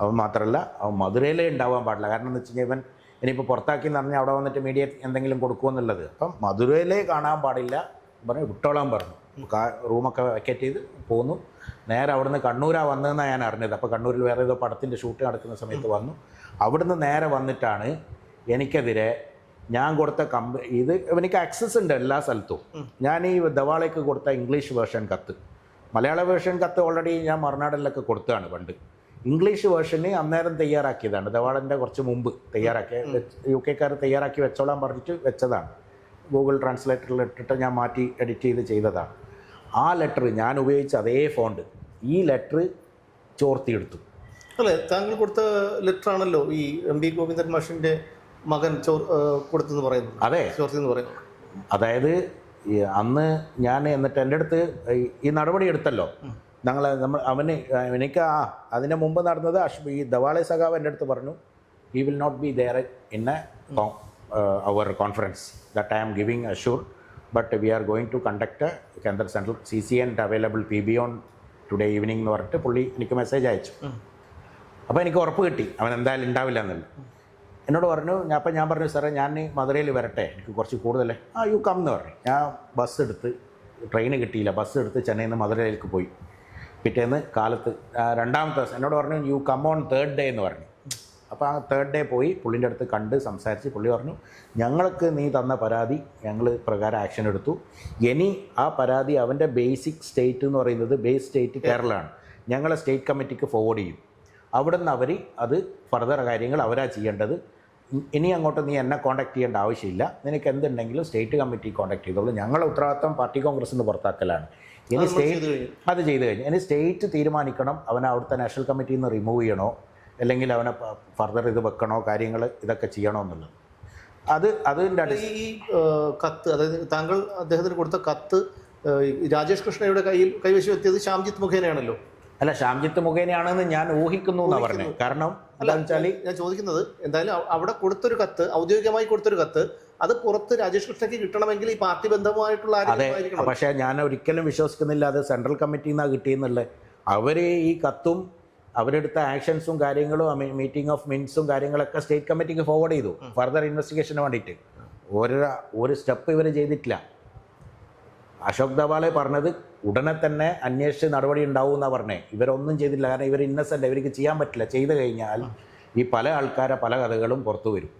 അവൻ മാത്രമല്ല അവൻ മധുരയിലേ ഉണ്ടാവാൻ പാടില്ല. കാരണം എന്ന് വെച്ച് കഴിഞ്ഞാൽ ഇവൻ ഇനിയിപ്പോൾ പുറത്താക്കി എന്ന് പറഞ്ഞാൽ അവിടെ വന്നിട്ട് മീഡിയ എന്തെങ്കിലും കൊടുക്കുമെന്നുള്ളത്. അപ്പം മധുരയിലേ കാണാൻ പാടില്ല പറഞ്ഞു, വിട്ടോളാൻ പറഞ്ഞു. റൂമൊക്കെ വെക്കേറ്റ് ചെയ്ത് പോന്നു. നേരെ അവിടുന്ന് കണ്ണൂരാണ് വന്നതെന്നാണ് ഞാൻ അറിഞ്ഞത്. അപ്പോൾ കണ്ണൂരിൽ വേറെ ഏതോ പടത്തിൻ്റെ ഷൂട്ട് നടക്കുന്ന സമയത്ത് വന്നു. അവിടുന്ന് നേരെ വന്നിട്ടാണ് എനിക്കെതിരെ ഞാൻ കൊടുത്ത ഇത് എനിക്ക് ആക്സസ് ഉണ്ട് എല്ലാ സ്ഥലത്തും. ഞാൻ ഈ ദവാളയ്ക്ക് കൊടുത്ത ഇംഗ്ലീഷ് വേർഷൻ കത്ത്, മലയാള വേർഷൻ കത്ത് ഓൾറെഡി ഞാൻ മറുനാടിലൊക്കെ കൊടുത്തതാണ് പണ്ട്. ഇംഗ്ലീഷ് വേർഷന് അന്നേരം തയ്യാറാക്കിയതാണ്, ദവാളിൻ്റെ കുറച്ച് മുമ്പ് തയ്യാറാക്കിയ UK തയ്യാറാക്കി വെച്ചോളാൻ പറഞ്ഞിട്ട് വെച്ചതാണ്. ഗൂഗിൾ ട്രാൻസ്ലേറ്ററിൽ ഇട്ടിട്ട് ഞാൻ മാറ്റി എഡിറ്റ് ചെയ്തതാണ്. ആ ലെറ്റർ ഞാൻ ഉപയോഗിച്ച അതേ ഫോണ്ട് ഈ ലെറ്റർ ചോർത്തിയെടുത്തു. അല്ലേ, താങ്കൾ കൊടുത്ത ലെറ്റർ ആണല്ലോ ഈ MB ഗോവിന്ദൻ മാഷിൻ്റെ മകൻ കൊടുത്തെന്ന് പറയുന്നു. അതെ, ചോർത്തിയെന്ന് പറയുന്നു. അതായത് അന്ന് ഞാൻ എന്നിട്ട് എൻ്റെ അടുത്ത് ഈ നടപടി എടുത്തല്ലോ എനിക്ക് അതിന് മുമ്പ് നടന്നത് ഈ ദവാളെ സഖാവ് എൻ്റെ അടുത്ത് പറഞ്ഞു he will not be there in our conference that I am giving assure, but we are going to conduct a Kendra Central CC and available PB on today evening എന്ന് പറഞ്ഞിട്ട് പുള്ളി എനിക്ക് മെസ്സേജ് അയച്ചു. അപ്പോൾ എനിക്ക് ഉറപ്പ് കിട്ടി അവൻ എന്തായാലും ഉണ്ടാവില്ല എന്നല്ല. എന്നോട് പറഞ്ഞു, അപ്പം ഞാൻ പറഞ്ഞു സാറേ ഞാൻ മധുരയിൽ വരട്ടെ, എനിക്ക് കുറച്ച് കൂടുതലേ യു കം എന്ന് പറഞ്ഞു. ഞാൻ ബസ് എടുത്ത്, ട്രെയിന് കിട്ടിയില്ല, ബസ് എടുത്ത് ചെന്നൈയിൽ നിന്ന് മധുരയിലേക്ക് പോയി. പിറ്റേന്ന് കാലത്ത് 2ാമത്തെ ദിവസം എന്നോട് പറഞ്ഞു you come on 3rd day എന്ന് പറഞ്ഞു. അപ്പോൾ ആ 3rd day പോയി പുള്ളിൻ്റെ അടുത്ത് കണ്ട് സംസാരിച്ച് പുള്ളി പറഞ്ഞു ഞങ്ങൾക്ക് നീ തന്ന പരാതി ഞങ്ങൾ പ്രകാരം ആക്ഷൻ എടുത്തു. ഇനി ആ പരാതി അവൻ്റെ ബേസിക് സ്റ്റേറ്റ് എന്ന് പറയുന്നത് ബേസ് സ്റ്റേറ്റ് കേരളമാണ്, ഞങ്ങളെ സ്റ്റേറ്റ് കമ്മിറ്റിക്ക് ഫോർവേഡ് ചെയ്യും. അവിടെ നിന്ന് അവർ അത് ഫർദർ കാര്യങ്ങൾ അവരാ ചെയ്യേണ്ടത്. ഇനി അങ്ങോട്ട് നീ എന്നെ കോൺടാക്ട് ചെയ്യേണ്ട ആവശ്യമില്ല, നിനക്ക് എന്തുണ്ടെങ്കിലും സ്റ്റേറ്റ് കമ്മിറ്റി കോൺടാക്ട് ചെയ്തോളൂ, ഞങ്ങളുടെ ഉത്തരവാദിത്തം പാർട്ടി കോൺഗ്രസ് നിന്ന് പുറത്താക്കലാണ്. ഇനി സ്റ്റേറ്റ് അത് ചെയ്ത് കഴിഞ്ഞു. ഇനി സ്റ്റേറ്റ് തീരുമാനിക്കണം അവനെ അവിടുത്തെ നാഷണൽ കമ്മിറ്റിയിൽ നിന്ന് റിമൂവ് ചെയ്യണോ അല്ലെങ്കിൽ അവനെ ഫർദർ ഇത് വെക്കണോ, കാര്യങ്ങൾ ഇതൊക്കെ ചെയ്യണോ എന്നുള്ളത്. അതിൻ്റെ ഈ കത്ത്, അതായത് താങ്കൾ അദ്ദേഹത്തിന് കൊടുത്ത കത്ത് രാജേഷ് കൃഷ്ണയുടെ കൈവശം എത്തിയത് ശ്യാംജിത്ത് മുഖേനയാണല്ലോ. അല്ല, ശ്യാംജിത്ത് മുഖേനയാണെന്ന് ഞാൻ ഊഹിക്കുന്നു എന്നാണ് പറഞ്ഞത്. കാരണം എന്താണെന്ന് വെച്ചാൽ ഞാൻ ചോദിക്കുന്നത് എന്തായാലും അവിടെ കൊടുത്തൊരു കത്ത്, ഔദ്യോഗികമായി കൊടുത്തൊരു കത്ത്, അത് പുറത്ത് രാജേഷ് കൃഷ്ണയ്ക്ക് കിട്ടണമെങ്കിൽ ഈ പാർട്ടി ബന്ധമായിട്ടുള്ള അതെ. പക്ഷേ ഞാൻ ഒരിക്കലും വിശ്വസിക്കുന്നില്ല അത് സെൻട്രൽ കമ്മിറ്റിയിൽ നിന്നാണ് കിട്ടിയെന്നുള്ളത്. അവർ ഈ കത്തും അവരെടുത്ത ആക്ഷൻസും കാര്യങ്ങളും മീറ്റിംഗ് ഓഫ് മിനിറ്റ്സും കാര്യങ്ങളൊക്കെ സ്റ്റേറ്റ് കമ്മിറ്റിക്ക് ഫോർവേഡ് ചെയ്തു ഫർദർ ഇൻവെസ്റ്റിഗേഷന് വേണ്ടിയിട്ട്. ഒരു സ്റ്റെപ്പ് ഇവർ ചെയ്തിട്ടില്ല. അശോക് ദവാളെ പറഞ്ഞത് ഉടനെ തന്നെ അന്വേഷിച്ച് നടപടി ഉണ്ടാവും എന്നാണ് പറഞ്ഞത്. ഇവരൊന്നും ചെയ്തില്ല, കാരണം ഇവർ ഇന്നസെൻ്റ്, ഇവർക്ക് ചെയ്യാൻ പറ്റില്ല. ചെയ്തു കഴിഞ്ഞാൽ ഈ പല ആൾക്കാരെ പല കഥകളും പുറത്തു വരും.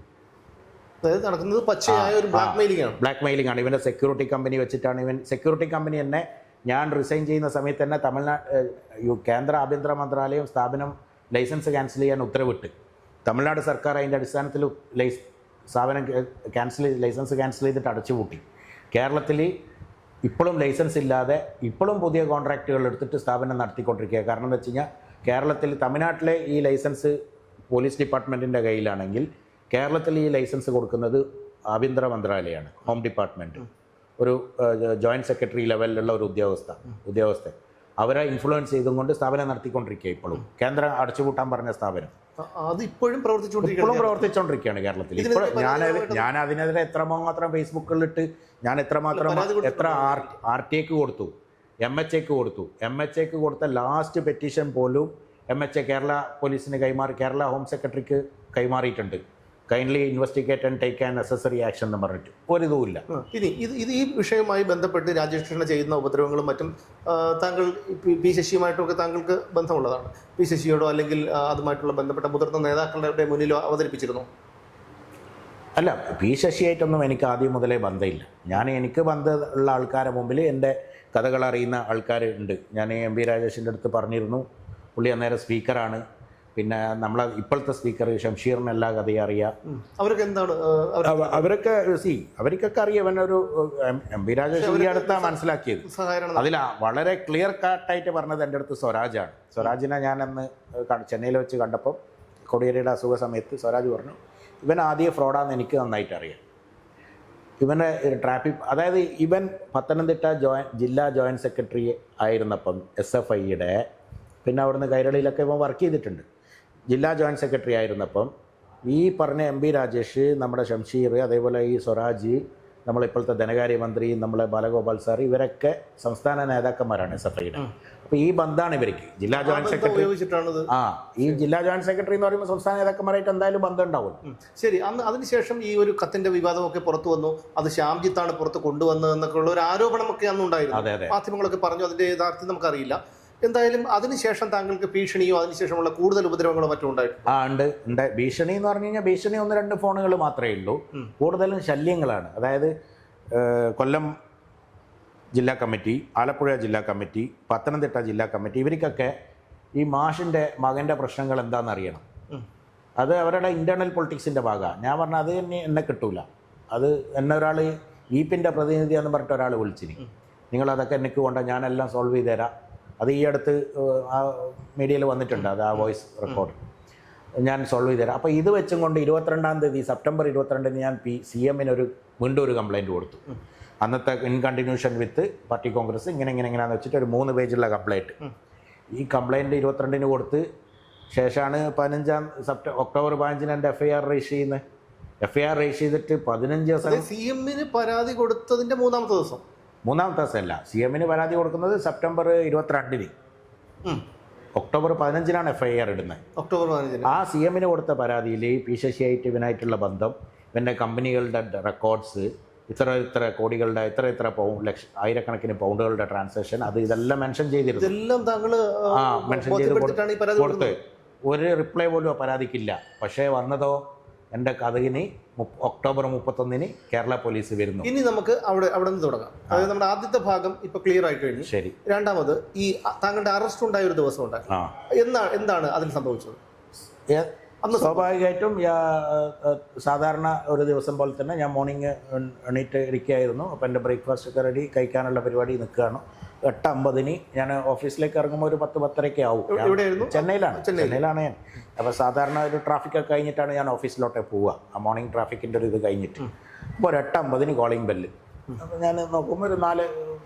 അതായത് നടക്കുന്നത് പച്ചയായ ഒരു ബ്ലാക്ക് മെയിലിംഗ് ആണ്. ഇവൻ്റെ സെക്യൂരിറ്റി കമ്പനി വെച്ചിട്ടാണ്. സെക്യൂരിറ്റി കമ്പനി തന്നെ ഞാൻ റിസൈൻ ചെയ്യുന്ന സമയത്ത് തന്നെ കേന്ദ്ര ആഭ്യന്തര മന്ത്രാലയം സ്ഥാപനം ലൈസൻസ് ക്യാൻസൽ ചെയ്യാൻ ഉത്തരവിട്ട് തമിഴ്നാട് സർക്കാർ അതിൻ്റെ അടിസ്ഥാനത്തിൽ സ്ഥാപനം ലൈസൻസ് ക്യാൻസൽ ചെയ്തിട്ട് അടച്ചുപൂട്ടി. കേരളത്തിൽ ഇപ്പോഴും ലൈസൻസ് ഇല്ലാതെ ഇപ്പോഴും പുതിയ കോൺട്രാക്റ്റുകൾ എടുത്തിട്ട് സ്ഥാപനം നടത്തിക്കൊണ്ടിരിക്കുക. കാരണം എന്ന് വെച്ച് കഴിഞ്ഞാൽ കേരളത്തിൽ തമിഴ്നാട്ടിലെ ഈ ലൈസൻസ് പോലീസ് ഡിപ്പാർട്ട്മെൻറ്റിൻ്റെ കയ്യിലാണെങ്കിൽ കേരളത്തിൽ ഈ ലൈസൻസ് കൊടുക്കുന്നത് ആഭ്യന്തര മന്ത്രാലയമാണ്, ഹോം ഡിപ്പാർട്ട്മെൻറ്റ്, ഒരു ജോയിൻറ്റ് സെക്രട്ടറി ലെവലിലുള്ള ഒരു ഉദ്യോഗസ്ഥൻ അവരെ ഇൻഫ്ലുവൻസ് ചെയ്തുകൊണ്ട് സ്ഥാപനം നടത്തിക്കൊണ്ടിരിക്കുക. ഇപ്പോഴും കേന്ദ്രം അടച്ചുപൂട്ടാൻ പറഞ്ഞ സ്ഥാപനം അത് ഇപ്പോഴും പ്രവർത്തിച്ചുകൊണ്ടിരിക്കുകയാണ് കേരളത്തിൽ. ഇപ്പോൾ ഞാൻ അതിനെതിരെ എത്രമാത്രം ഫേസ്ബുക്കിലിട്ട് ഞാൻ എത്ര RTA കൊടുത്തു, MHA കൊടുത്തു. MHA കൊടുത്ത ലാസ്റ്റ് പെറ്റീഷൻ പോലും MHA കേരള പോലീസിന് കേരള ഹോം സെക്രട്ടറിക്ക് കൈമാറിയിട്ടുണ്ട്. Kindly investigate and take an necessary action എന്ന് പറഞ്ഞിട്ട് ഒരിതുമില്ല. ഇനി ഇത് ഈ വിഷയവുമായി ബന്ധപ്പെട്ട് രാജേഷ് കൃഷ്ണ ചെയ്യുന്ന ഉപദ്രവങ്ങളും മറ്റും താങ്കൾ പി ശശിയുമായിട്ടൊക്കെ താങ്കൾക്ക് ബന്ധമുള്ളതാണ്. പി ശശിയോടോ അല്ലെങ്കിൽ അതുമായിട്ടുള്ള ബന്ധപ്പെട്ട മുതിർന്ന നേതാക്കളുടെ മുന്നിലോ അവതരിപ്പിച്ചിരുന്നു? അല്ല, പി ശശിയായിട്ടൊന്നും എനിക്ക് ആദ്യം മുതലേ ബന്ധമില്ല. എനിക്ക് ബന്ധമുള്ള ആൾക്കാരുടെ മുമ്പിൽ എൻ്റെ കഥകൾ അറിയുന്ന ആൾക്കാരുണ്ട്. ഞാൻ MB രാജേഷിൻ്റെ അടുത്ത് പറഞ്ഞിരുന്നു, പുള്ളി അന്നേരം സ്പീക്കറാണ്, പിന്നെ നമ്മളെ ഇപ്പോഴത്തെ സ്പീക്കർ ഷംഷീറിന് എല്ലാ കഥയും അറിയാം. അവർക്ക് എന്താണ് അവരൊക്കെ അവർക്കൊക്കെ അറിയാം. അവനൊരു എം പി രാജേഷ് ഈ അടുത്താണ് മനസ്സിലാക്കിയത്. അതിൽ വളരെ ക്ലിയർ കട്ടായിട്ട് പറഞ്ഞത് എൻ്റെ അടുത്ത് സ്വരാജാണ്. സ്വരാജിനെ ഞാൻ അന്ന് ചെന്നൈയിൽ വെച്ച് കണ്ടപ്പോൾ കൊടിയേരിയുടെ അസുഖ സമയത്ത് സ്വരാജ് പറഞ്ഞു, ഇവൻ ആദ്യം ഫ്രോഡാന്ന് എനിക്ക് നന്നായിട്ട് അറിയാം. ഇവൻ്റെ ട്രാഫിക്, അതായത് ഇവൻ പത്തനംതിട്ട ജില്ലാ ജോയിൻറ്റ് സെക്രട്ടറി ആയിരുന്നപ്പം SFIയുടെ, പിന്നെ അവിടുന്ന് കൈരളിയിലൊക്കെ ഇവൻ വർക്ക് ചെയ്തിട്ടുണ്ട്. ജില്ലാ ജോയിൻറ്റ് സെക്രട്ടറി ആയിരുന്നപ്പം ഈ പറഞ്ഞ MP രാജേഷ്, നമ്മുടെ ഷംഷീർ, അതേപോലെ ഈ സ്വരാജ്, നമ്മളിപ്പോഴത്തെ ധനകാര്യമന്ത്രി നമ്മളെ ബാലഗോപാൽ സാർ, ഇവരൊക്കെ സംസ്ഥാന നേതാക്കന്മാരാണ് SFIയുടെ. അപ്പോൾ ഈ ബന്ധമാണ് ഇവർക്ക്. ജില്ലാ ജോയിൻറ്റ് സെക്രട്ടറി ഈ ജില്ലാ ജോയിൻറ്റ് സെക്രട്ടറി എന്ന് പറയുമ്പോൾ സംസ്ഥാന നേതാക്കന്മാരായിട്ട് എന്തായാലും ബന്ധം ഉണ്ടാവും. ശരി, അതിനുശേഷം ഈ ഒരു കത്തിന്റെ വിവാദമൊക്കെ പുറത്തു വന്നു. അത് ശ്യാംജിത്താണ് പുറത്ത് കൊണ്ടുവന്നതെന്നൊക്കെ ഉള്ള ഒരു ആരോപണമൊക്കെ അന്ന് ഉണ്ടായിരുന്നു. മാധ്യമങ്ങളൊക്കെ പറഞ്ഞു. അതിന്റെ യഥാർത്ഥം നമുക്കറിയില്ല. എന്തായാലും അതിനുശേഷം താങ്കൾക്ക് ഭീഷണിയോ അതിനുശേഷമുള്ള കൂടുതൽ ഉപദ്രവങ്ങളോ മറ്റും ഉണ്ടായിട്ടുണ്ട്? ഉണ്ട്. ഭീഷണി എന്ന് പറഞ്ഞു കഴിഞ്ഞാൽ ഭീഷണി 1-2 ഫോണുകൾ മാത്രമേ ഉള്ളൂ. കൂടുതലും ശല്യങ്ങളാണ്. അതായത് കൊല്ലം ജില്ലാ കമ്മിറ്റി, ആലപ്പുഴ ജില്ലാ കമ്മിറ്റി, പത്തനംതിട്ട ജില്ലാ കമ്മിറ്റി, ഇവർക്കൊക്കെ ഈ മാഷിൻ്റെ മകൻ്റെ പ്രശ്നങ്ങൾ എന്താണെന്ന് അറിയണം. അത് അവരുടെ ഇൻറ്റേർണൽ പൊളിറ്റിക്സിൻ്റെ ഭാഗമാണ്. ഞാൻ പറഞ്ഞാൽ അത് എന്നെ കിട്ടൂല. അത് എന്നെ ഒരാൾ ഈപ്പിൻ്റെ പ്രതിനിധിയാണെന്ന് പറഞ്ഞിട്ട് ഒരാൾ വിളിച്ചിനി, നിങ്ങളതൊക്കെ എനിക്ക് കൊണ്ട ഞാനെല്ലാം സോൾവ് ചെയ്ത് തരാം. അത് ഈ അടുത്ത് ആ മീഡിയയിൽ വന്നിട്ടുണ്ട്. അത് ആ വോയിസ് റെക്കോർഡ് ഞാൻ സോൾവ് ചെയ്ത് തരാം. അപ്പോൾ ഇത് വെച്ചും കൊണ്ട് 22-ാം തീയതി സെപ്റ്റംബർ 22 ഞാൻ CM-ന് വീണ്ടും ഒരു കംപ്ലയിൻറ്റ് കൊടുത്തു. അന്നത്തെ in continuation with party Congress ഇങ്ങനെയാണെന്ന് വെച്ചിട്ട് ഒരു 3 പേജുള്ള കംപ്ലയിൻറ്റ്. ഈ കംപ്ലയിൻറ്റ് 22-ന് കൊടുത്ത് ശേഷമാണ് ഒക്ടോബർ 15 എൻ്റെ FIR രജിസ്റ്റർ ചെയ്യുന്നത്. FIR രജിസ്റ്റർ ചെയ്തിട്ട് 15 ദിവസം CM-ന് പരാതി കൊടുത്തതിൻ്റെ മൂന്നാമത്തെ ദിവസമല്ല, CM-ന് പരാതി കൊടുക്കുന്നത് സെപ്റ്റംബർ 22-ന്. ഒക്ടോബർ 15-നാണ് FIR ഇടുന്നത്. ഒക്ടോബർ 15 ആ CM-ന് കൊടുത്ത പരാതിയിൽ പി ശശിയായിട്ട് ഇവനായിട്ടുള്ള ബന്ധം, ഇവൻ്റെ കമ്പനികളുടെ റെക്കോർഡ്സ്, ഇത്ര കോടികളുടെ ഇത്ര ആയിരക്കണക്കിന് പൗണ്ടുകളുടെ ട്രാൻസാക്ഷൻ, ഇതെല്ലാം മെൻഷൻ ചെയ്തിരുന്നു. ഇതെല്ലാം താങ്കൾ മെൻഷൻ ചെയ്ത് കൊടുത്ത് ഒരു റിപ്ലൈ പോലും പരാതിക്കില്ല. പക്ഷേ വന്നതോ എൻ്റെ കഥകിന് ഒക്ടോബർ 31-ന് കേരള പോലീസ് വരുന്നു. ഇനി നമുക്ക് അവിടെ നിന്ന് തുടങ്ങാം. അതായത് നമ്മുടെ ആദ്യത്തെ ഭാഗം ഇപ്പൊ ക്ലിയർ ആയി കഴിഞ്ഞു. ശരി. രണ്ടാമത് ഈ താങ്കളുടെ അറസ്റ്റ് ഉണ്ടായ ഒരു ദിവസം ഉണ്ടായി. എന്താണ് അതിൽ സംഭവിച്ചത്? അന്ന് സ്വാഭാവികമായിട്ടും സാധാരണ ഒരു ദിവസം പോലെ തന്നെ ഞാൻ മോർണിംഗ് എണീറ്റ് ഇരിക്കുകയായിരുന്നു. അപ്പോൾ എൻ്റെ ബ്രേക്ക്ഫാസ്റ്റ് ഒക്കെ റെഡി, കഴിക്കാനുള്ള പരിപാടി നിൽക്കുകയാണ്. 8:50-ന് ഞാൻ ഓഫീസിലേക്ക് ഇറങ്ങുമ്പോൾ ഒരു 10-10:30 ആവും. ചെന്നൈയിലാണ് ഞാൻ. അപ്പോൾ സാധാരണ ഒരു ട്രാഫിക്കൊക്കെ കഴിഞ്ഞിട്ടാണ് ഞാൻ ഓഫീസിലോട്ട് പോവുക, ആ മോർണിംഗ് ട്രാഫിക്കിൻ്റെ ഒരു ഇത് കഴിഞ്ഞിട്ട്. അപ്പോൾ ഒരു 8:50-ന് കോളിംഗ് ബെല്ല്. അപ്പോൾ ഞാൻ നോക്കുമ്പോൾ ഒരു 4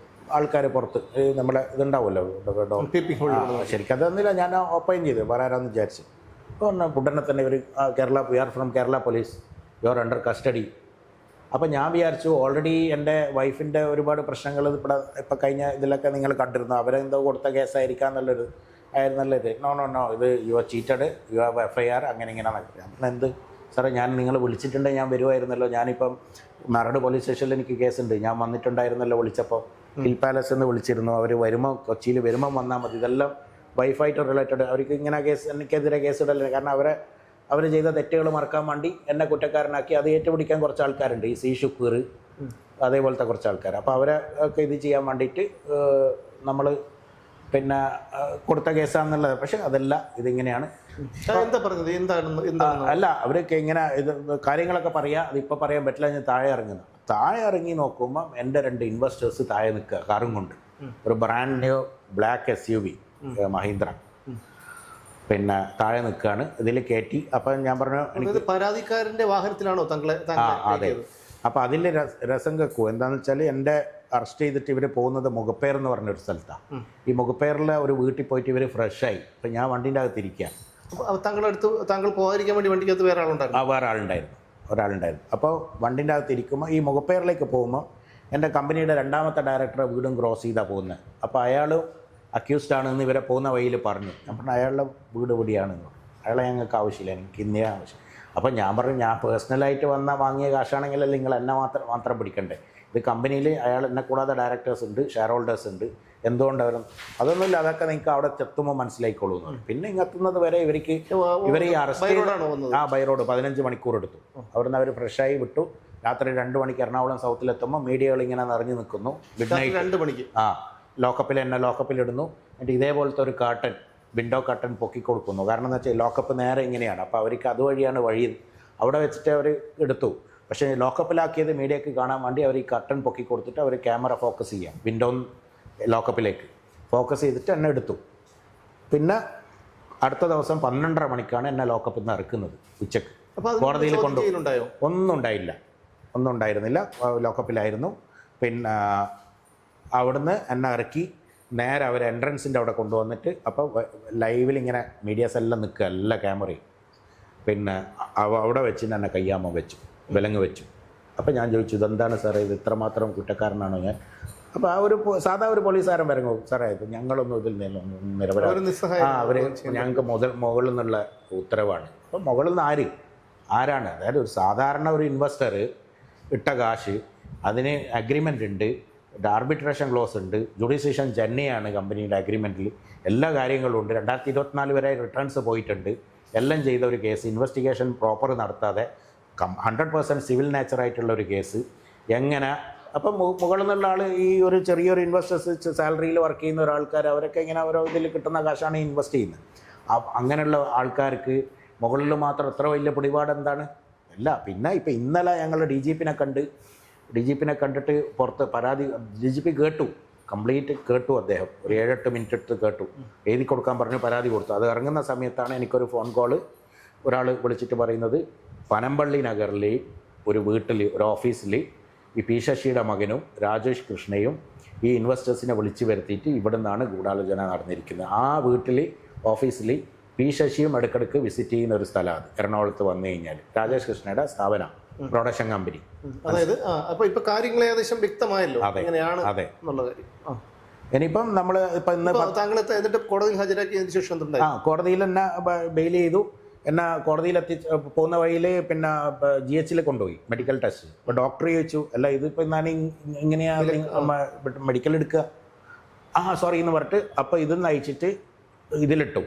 ആൾക്കാർ പുറത്ത് നമ്മുടെ ഇതുണ്ടാവുമല്ലോ ശരിക്കും അതൊന്നുമില്ല. ഞാൻ ഓപ്പൺ ചെയ്ത് വരാമെന്ന് വിചാരിച്ചു. അപ്പോൾ ഉടനെ തന്നെ ഇവർ we are from Kerala police, you are under custody. അപ്പോൾ ഞാൻ വിചാരിച്ചു ഓൾറെഡി എൻ്റെ വൈഫിൻ്റെ ഒരുപാട് പ്രശ്നങ്ങൾ ഇപ്പോൾ കഴിഞ്ഞ ഇതിലൊക്കെ നിങ്ങൾ കണ്ടിരുന്നു, അവരെന്തോ കൊടുത്ത കേസായിരിക്കാം എന്നുള്ളൊരു നോ ഇത് you are cheated, you have FIR അങ്ങനെ എന്ത് സാറേ, ഞാൻ നിങ്ങൾ വിളിച്ചിട്ടുണ്ടെങ്കിൽ ഞാൻ വരുമായിരുന്നല്ലോ. ഞാനിപ്പം മരട് പോലീസ് സ്റ്റേഷനിൽ എനിക്ക് കേസുണ്ട്, ഞാൻ വന്നിട്ടുണ്ടായിരുന്നല്ലോ വിളിച്ചപ്പോൾ. ഹിൽ പാലസ് എന്ന് വിളിച്ചിരുന്നു. അവർ കൊച്ചിയിൽ വരുമ്പം വന്നാൽ മതി. ഇതെല്ലാം വൈഫായിട്ട് റിലേറ്റഡ്. അവർക്ക് ഇങ്ങനെ എനിക്കെതിരെ കേസിടല്ല. കാരണം അവർ ചെയ്ത തെറ്റുകൾ മറക്കാൻ വേണ്ടി എന്നെ കുറ്റക്കാരനാക്കി അത് ഏറ്റുപിടിക്കാൻ കുറച്ച് ആൾക്കാരുണ്ട്, ഈ C. ഷുക്കൂർ അതേപോലത്തെ കുറച്ച് ആൾക്കാർ. അപ്പോൾ അവരെ ഒക്കെ ഇത് ചെയ്യാൻ വേണ്ടിയിട്ട് നമ്മൾ പിന്നെ കൊടുത്ത കേസാണെന്നുള്ളത്. പക്ഷെ അതല്ല, ഇതിങ്ങനെയാണ്. എന്താ പറഞ്ഞത്? അല്ല, അവരൊക്കെ ഇങ്ങനെ ഇത് കാര്യങ്ങളൊക്കെ പറയാം. അതിപ്പോൾ പറയാൻ പറ്റില്ല. ഞാൻ താഴെ ഇറങ്ങി നോക്കുമ്പം എൻ്റെ 2 ഇൻവെസ്റ്റേഴ്സ് താഴെ നിൽക്കുക, കാറും കൊണ്ട്. ഒരു brand new black SUV Mahindra പിന്നെ താഴെ നിൽക്കുകയാണ്. ഇതിൽ കയറ്റി. അപ്പം ഞാൻ പറഞ്ഞു, എനിക്ക് പരാതിക്കാരൻ്റെ വാഹനത്തിലാണോ താങ്കളെ? അതെ. അപ്പോൾ അതിൽ രസം കേൾക്കും. എന്താണെന്ന് വെച്ചാൽ എൻ്റെ അറസ്റ്റ് ചെയ്തിട്ട് ഇവർ പോകുന്നത് മുഖപ്പേർ എന്ന് പറഞ്ഞൊരു സ്ഥലത്താണ്. ഈ മുഖപ്പേറിലെ ഒരു വീട്ടിൽ പോയിട്ട് ഇവർ ഫ്രഷായി. അപ്പം ഞാൻ വണ്ടീൻ്റെ അകത്ത് ഇരിക്കുകയാണ്. താങ്കൾ പോകാതിരിക്കാൻ വേണ്ടി വണ്ടിക്കകത്ത് വേറെ ഒരാളുണ്ടായിരുന്നു. അപ്പോൾ വണ്ടീൻ്റെ അകത്ത് ഇരിക്കുമ്പോൾ ഈ മുഖപ്പേറിലേക്ക് പോകുമ്പോൾ എൻ്റെ കമ്പനിയുടെ 2ാമത്തെ ഡയറക്ടറെ വീടും ക്രോസ് ചെയ്താണ് പോകുന്നത്. അപ്പോൾ അയാൾ അക്യൂസ്ഡ് ആണെന്ന് ഇവരെ പോകുന്ന വഴിയിൽ പറഞ്ഞു. ഞാൻ പറഞ്ഞു അയാളുടെ വീട് എവിടെയാണെന്ന് പറഞ്ഞു. അയാളെ ഞങ്ങൾക്ക് ആവശ്യമില്ല, എനിക്ക് ഇന്നേ ആവശ്യം. അപ്പം ഞാൻ പറഞ്ഞു, ഞാൻ പേഴ്സണലായിട്ട് വാങ്ങിയ കാശാണെങ്കിലല്ല നിങ്ങൾ എന്നെ മാത്രം പിടിക്കണ്ടേ. ഇത് കമ്പനിയിൽ എന്നെ കൂടാതെ ഡയറക്ടേഴ്സ് ഉണ്ട്, ഷെയർ ഹോൾഡേഴ്സ് ഉണ്ട്. എന്തുകൊണ്ട് അതൊന്നുമില്ല, അതൊക്കെ നിങ്ങൾക്ക് അവിടെ എത്തുമ്പോൾ മനസ്സിലായിക്കോളൂ എന്ന് പറഞ്ഞു. പിന്നെ ഇങ്ങെത്തുന്നത് വരെ ഇവർ ഈ അറസ്റ്റ് ബൈ റോഡ് 15 മണിക്കൂർ എടുത്തു. അവിടുന്ന് അവർ ഫ്രഷായി വിട്ടു. രാത്രി 2 മണിക്ക് എറണാകുളം സൗത്തിലെത്തുമ്പോൾ മീഡിയകൾ ഇങ്ങനെ നിറഞ്ഞു നിൽക്കുന്നു. മിഡ് നൈറ്റ് 2 മണിക്ക് ലോക്കപ്പിലിടുന്നു. എന്നിട്ട് ഇതേപോലത്തെ ഒരു കാർട്ടൻ വിൻഡോ കട്ടൺ പൊക്കി കൊടുക്കുന്നു. കാരണം എന്ന് വെച്ചാൽ ലോക്കപ്പ് നേരെ ഇങ്ങനെയാണ്. അപ്പോൾ അവർക്ക് അതുവഴിയാണ് വഴി. അവിടെ വെച്ചിട്ട് അവർ എടുത്തു. പക്ഷേ ലോക്കപ്പിലാക്കിയത് മീഡിയക്ക് കാണാൻ വേണ്ടി അവർ ഈ കട്ടൺ പൊക്കി കൊടുത്തിട്ട് അവർ ക്യാമറ ഫോക്കസ് ചെയ്യാം, വിൻഡോ ലോക്കപ്പിലേക്ക് ഫോക്കസ് ചെയ്തിട്ട് എന്നെ എടുത്തു. പിന്നെ അടുത്ത ദിവസം 12:30 മണിക്കാണ് എന്നെ ലോക്കപ്പിൽ നിന്ന് ഇറക്കുന്നത് ഉച്ചക്ക്. കോടതിയിൽ ഒന്നും ഉണ്ടായിരുന്നില്ല, ലോക്കപ്പിലായിരുന്നു. പിന്നെ അവിടുന്ന് എന്നെ ഇറക്കി നേരെ അവർ എൻട്രൻസിൻ്റെ അവിടെ കൊണ്ടുവന്നിട്ട്, അപ്പോൾ ലൈവിൽ ഇങ്ങനെ മീഡിയാസ് എല്ലാം നിൽക്കുക, എല്ലാ ക്യാമറയും. പിന്നെ അവിടെ വെച്ച് എന്നെ കയ്യാമം വെച്ചു, വിലങ്ങ് വെച്ചു. അപ്പോൾ ഞാൻ ചോദിച്ചു, ഇതെന്താണ് സാറേ, ഇത് ഇത്രമാത്രം കുറ്റക്കാരനാണോ ഞാൻ? അപ്പോൾ ആ ഒരു സാധാ ഒരു പോലീസുകാരൻ വരങ്ങോ, സാറേ ഇത് ഞങ്ങളൊന്നും ഇതിൽ നിരപരാധി, അവർ ഞങ്ങൾക്ക് മുകളിൽ നിന്നുള്ള ഉത്തരവാണ്. അപ്പോൾ മുകളിൽ നിന്ന് ആരാണ്? അതായത് ഒരു സാധാരണ ഒരു ഇൻവെസ്റ്റർ ഇട്ട കാശ്, അതിന് അഗ്രിമെൻ്റ് ഉണ്ട്, ആർബിട്രേഷൻ ക്ലോസ് ഉണ്ട്, ജുഡീഷ്യൻ ജന്നെയാണ് കമ്പനിയുടെ അഗ്രിമെൻറ്റിൽ, എല്ലാ കാര്യങ്ങളും ഉണ്ട്. 2024 വരെ റിട്ടേൺസ് പോയിട്ടുണ്ട്. എല്ലാം ചെയ്ത ഒരു കേസ്, ഇൻവെസ്റ്റിഗേഷൻ പ്രോപ്പർ നടത്താതെ 100% സിവിൽ നേച്ചറായിട്ടുള്ള ഒരു കേസ് എങ്ങനെ? അപ്പം മുകളിൽ നിന്നുള്ള ആൾ, ഈ ഒരു ചെറിയൊരു ഇൻവെസ്റ്റേഴ്സ് സാലറിയിൽ വർക്ക് ചെയ്യുന്ന ഒരാൾക്കാർ, അവരൊക്കെ ഇങ്ങനെ ഓരോ ഇതിൽ കിട്ടുന്ന കാശാണ് ഇൻവെസ്റ്റ് ചെയ്യുന്നത്. അങ്ങനെയുള്ള ആൾക്കാർക്ക് മുകളിൽ മാത്രം എത്ര വലിയ പിടിപാട് എന്താണ്? അല്ല. പിന്നെ ഇപ്പം ഇന്നലെ ഞങ്ങൾ ഡി ജി പിനെ കണ്ടിട്ട് പുറത്ത് പരാതി DGP കേട്ടു, കംപ്ലീറ്റ് കേട്ടു. അദ്ദേഹം ഒരു 7-8 മിനിറ്റ് എടുത്ത് കേട്ടു, എഴുതി കൊടുക്കാൻ പറഞ്ഞു, പരാതി കൊടുത്തു. അത് ഇറങ്ങുന്ന സമയത്താണ് എനിക്കൊരു ഫോൺ കോള് ഒരാൾ വിളിച്ചിട്ട് പറയുന്നത്, പനമ്പള്ളി നഗറിൽ ഒരു വീട്ടിൽ, ഒരു ഓഫീസിൽ ഈ പി ശശിയുടെ മകനും രാജേഷ് കൃഷ്ണയും ഈ ഇൻവെസ്റ്റേഴ്സിനെ വിളിച്ചു വരുത്തിയിട്ട് ഇവിടെ നിന്നാണ് ഗൂഢാലോചന നടന്നിരിക്കുന്നത്. ആ വീട്ടിൽ, ഓഫീസിൽ പി ശശിയും ഇടയ്ക്കിടയ്ക്ക് വിസിറ്റ് ചെയ്യുന്ന ഒരു സ്ഥലമാണ് എറണാകുളത്ത് വന്നു കഴിഞ്ഞാൽ. രാജേഷ് കൃഷ്ണയുടെ സ്ഥാപനം, പ്രൊഡക്ഷൻ കമ്പനി. അതായത് ഇപ്പൊ കാര്യങ്ങൾ ഏകദേശം വ്യക്തമായല്ലോ. അതെ. അതെ. ഇനിയിപ്പം നമ്മൾ ഇപ്പം ഇന്ന് താങ്കൾ കോടതിയിൽ ഹാജരാക്കിയതിന് ശേഷം കോടതിയിൽ എന്നെ ബെയിൽ ചെയ്തു. എന്നെ കോടതിയിൽ പോകുന്ന വഴിയിൽ പിന്നെ GH കൊണ്ടുപോയി മെഡിക്കൽ ടെസ്റ്റ്. ഇപ്പോൾ ഡോക്ടർ ചോദിച്ചു, അല്ല ഇതിപ്പോൾ ഞാൻ ഇങ്ങനെയാണ് മെഡിക്കൽ എടുക്കുക, സോറി എന്ന് പറഞ്ഞിട്ട്, അപ്പോൾ ഇതൊന്ന് അയച്ചിട്ട് ഇതിലിട്ടു,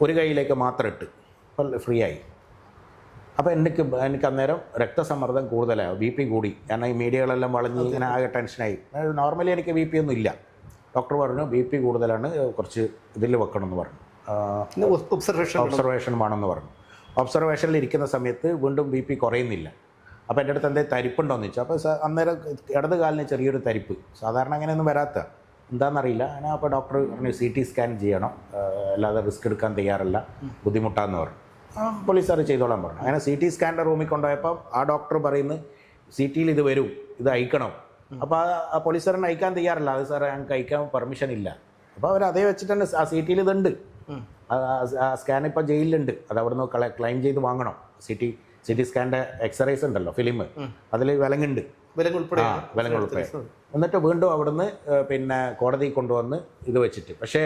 ഒരു കൈയിലേക്ക് മാത്രം ഇട്ട്, അപ്പോൾ ഫ്രീ ആയി. അപ്പോൾ എനിക്ക് അന്നേരം രക്തസമ്മർദ്ദം കൂടുതലായി, BP കൂടി. കാരണം ഈ മീഡിയകളെല്ലാം വളഞ്ഞ് ഇങ്ങനെ ആകെ ടെൻഷനായി. നോർമലി എനിക്ക് BP ഒന്നും ഇല്ല. ഡോക്ടർ പറഞ്ഞു BP കൂടുതലാണ്, കുറച്ച് ഇതിൽ വെക്കണമെന്ന് പറഞ്ഞു, ഒബ്സർവേഷൻ വേണമെന്ന് പറഞ്ഞു. ഒബ്സർവേഷനിൽ ഇരിക്കുന്ന സമയത്ത് വീണ്ടും BP കുറയുന്നില്ല. അപ്പോൾ എൻ്റെ അടുത്ത് എന്തെങ്കിലും തരിപ്പുണ്ടോയെന്ന് ചോദിച്ചു. അപ്പോൾ അന്നേരം ഇടത് കാലിന് ചെറിയൊരു തരിപ്പ്, സാധാരണ അങ്ങനെയൊന്നും വരാത്ത, എന്താണെന്നറിയില്ല. അങ്ങനെ അപ്പോൾ ഡോക്ടർ പറഞ്ഞു CT സ്കാൻ ചെയ്യണം, അല്ലാതെ റിസ്ക് എടുക്കാൻ തയ്യാറല്ല, ബുദ്ധിമുട്ടാന്ന് പറഞ്ഞു. പോലീസുകാർ ചെയ്തോളാൻ പറഞ്ഞു. അങ്ങനെ CT സ്കാനിൻ്റെ റൂമിൽ കൊണ്ടുപോയപ്പോൾ ആ ഡോക്ടർ പറയുന്നു, CTയിൽ ഇത് വരും, ഇത് അയക്കണം. അപ്പോൾ ആ പോലീസുകാരൻ അയക്കാൻ തയ്യാറല്ല. അത് സാറേ ഞങ്ങൾക്ക് അയക്കാൻ പെർമിഷൻ ഇല്ല. അപ്പോൾ അവർ അതേ വെച്ചിട്ട് തന്നെ ആ CTയിൽ ഇതുണ്ട്, ആ സ്കാൻ ഇപ്പോൾ ജയിലിലുണ്ട്, അത് അവിടുന്ന് ക്ലെയിം ചെയ്ത് വാങ്ങണം. CT സ്കാനിൻ്റെ എക്സ്റേസ് ഉണ്ടല്ലോ, ഫിലിം, അതിൽ വിലങ്ങുണ്ട്, വിലങ്ങ് ഉൾപ്പെടെ. എന്നിട്ട് വീണ്ടും അവിടുന്ന് പിന്നെ കോടതി കൊണ്ടുവന്ന് ഇത് വെച്ചിട്ട്, പക്ഷേ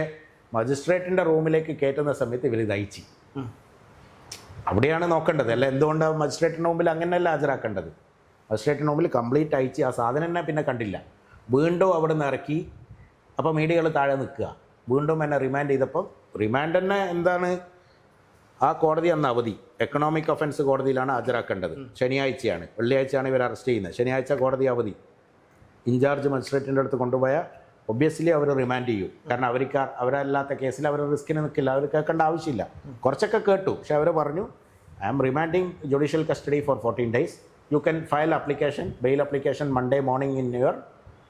മജിസ്ട്രേറ്റിൻ്റെ റൂമിലേക്ക് കയറ്റുന്ന സമയത്ത് ഇവർ ഇത് അയച്ചു. അവിടെയാണ് നോക്കേണ്ടത്, അല്ല എന്തുകൊണ്ടാണ് മജിസ്ട്രേറ്റിൻ്റെ മുമ്പിൽ അങ്ങനെയല്ല ഹാജരാക്കേണ്ടത്. മജിസ്ട്രേറ്റിൻ്റെ മുമ്പിൽ കംപ്ലീറ്റ് അയച്ച് ആ സാധനം തന്നെ പിന്നെ കണ്ടില്ല. വീണ്ടും അവിടെ നിന്ന് ഇറക്കി. അപ്പോൾ മീഡിയകൾ താഴെ നിൽക്കുക. വീണ്ടും എന്നെ റിമാൻഡ് ചെയ്തപ്പോൾ, റിമാൻഡ് തന്നെ എന്താണ്, ആ കോടതി അന്ന് അവധി, എക്കണോമിക് ഒഫൻസ് കോടതിയിലാണ് ഹാജരാക്കേണ്ടത്. ശനിയാഴ്ചയാണ്, വെള്ളിയാഴ്ചയാണ് ഇവർ അറസ്റ്റ് ചെയ്യുന്നത്. ശനിയാഴ്ച കോടതി അവധി. ഇൻചാർജ് മജിസ്ട്രേറ്റിൻ്റെ അടുത്ത് കൊണ്ടുപോയാൽ ഒബ്വിയസ്ലി അവർ റിമാൻഡ് ചെയ്യും. കാരണം അവരല്ലാത്ത കേസിൽ അവർ റിസ്കിന് നിൽക്കില്ല, അവർ കേൾക്കേണ്ട ആവശ്യമില്ല. കുറച്ചൊക്കെ കേട്ടു, പക്ഷെ അവർ പറഞ്ഞു, I am remanding judicial custody for 14 days. You can file application, bail application Monday morning in your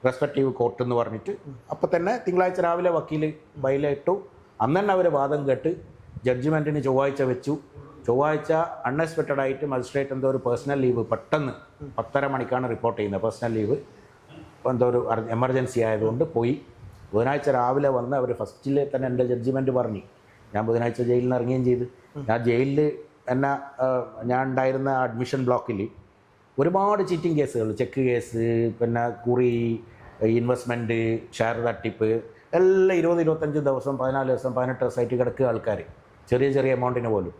respective court എന്ന് പറഞ്ഞിട്ട്, അപ്പോൾ തന്നെ തിങ്കളാഴ്ച രാവിലെ വക്കീൽ ബൈലിട്ടു. അന്ന് തന്നെ അവർ വാദം കേട്ട് ജഡ്ജ്മെൻറ്റിന് ചൊവ്വാഴ്ച വെച്ചു. ചൊവ്വാഴ്ച അൺഎക്സ്പെക്റ്റഡ് ആയിട്ട് മജിസ്ട്രേറ്റ് എന്തോ ഒരു പേഴ്സണൽ ലീവ് പെട്ടെന്ന് 10:30 മണിക്കാണ് റിപ്പോർട്ട് ചെയ്യുന്നത്. പേഴ്സണൽ ലീവ് എന്തോ ഒരു എമർജൻസി ആയതുകൊണ്ട് പോയി. ബുധനാഴ്ച രാവിലെ വന്ന് അവർ ഫസ്റ്റിൽ തന്നെ എൻ്റെ ജഡ്ജ്മെൻറ്റ് പറഞ്ഞു. ഞാൻ ബുധനാഴ്ച ജയിലിൽ നിന്ന് ഇറങ്ങുകയും ചെയ്തു. ഞാൻ ജയിലിൽ എന്നെ ഞാൻ ഉണ്ടായിരുന്ന അഡ്മിഷൻ ബ്ലോക്കിൽ ഒരുപാട് ചീറ്റിംഗ് കേസുകൾ, ചെക്ക് കേസ്, പിന്നെ കുറി, ഇൻവെസ്റ്റ്മെൻറ്റ്, ഷെയർ തട്ടിപ്പ്, എല്ലാം 20-25 ദിവസം, 14 ദിവസം, 18 ദിവസമായിട്ട് കിടക്കുക ആൾക്കാർ, ചെറിയ എമൗണ്ടിന് പോലും.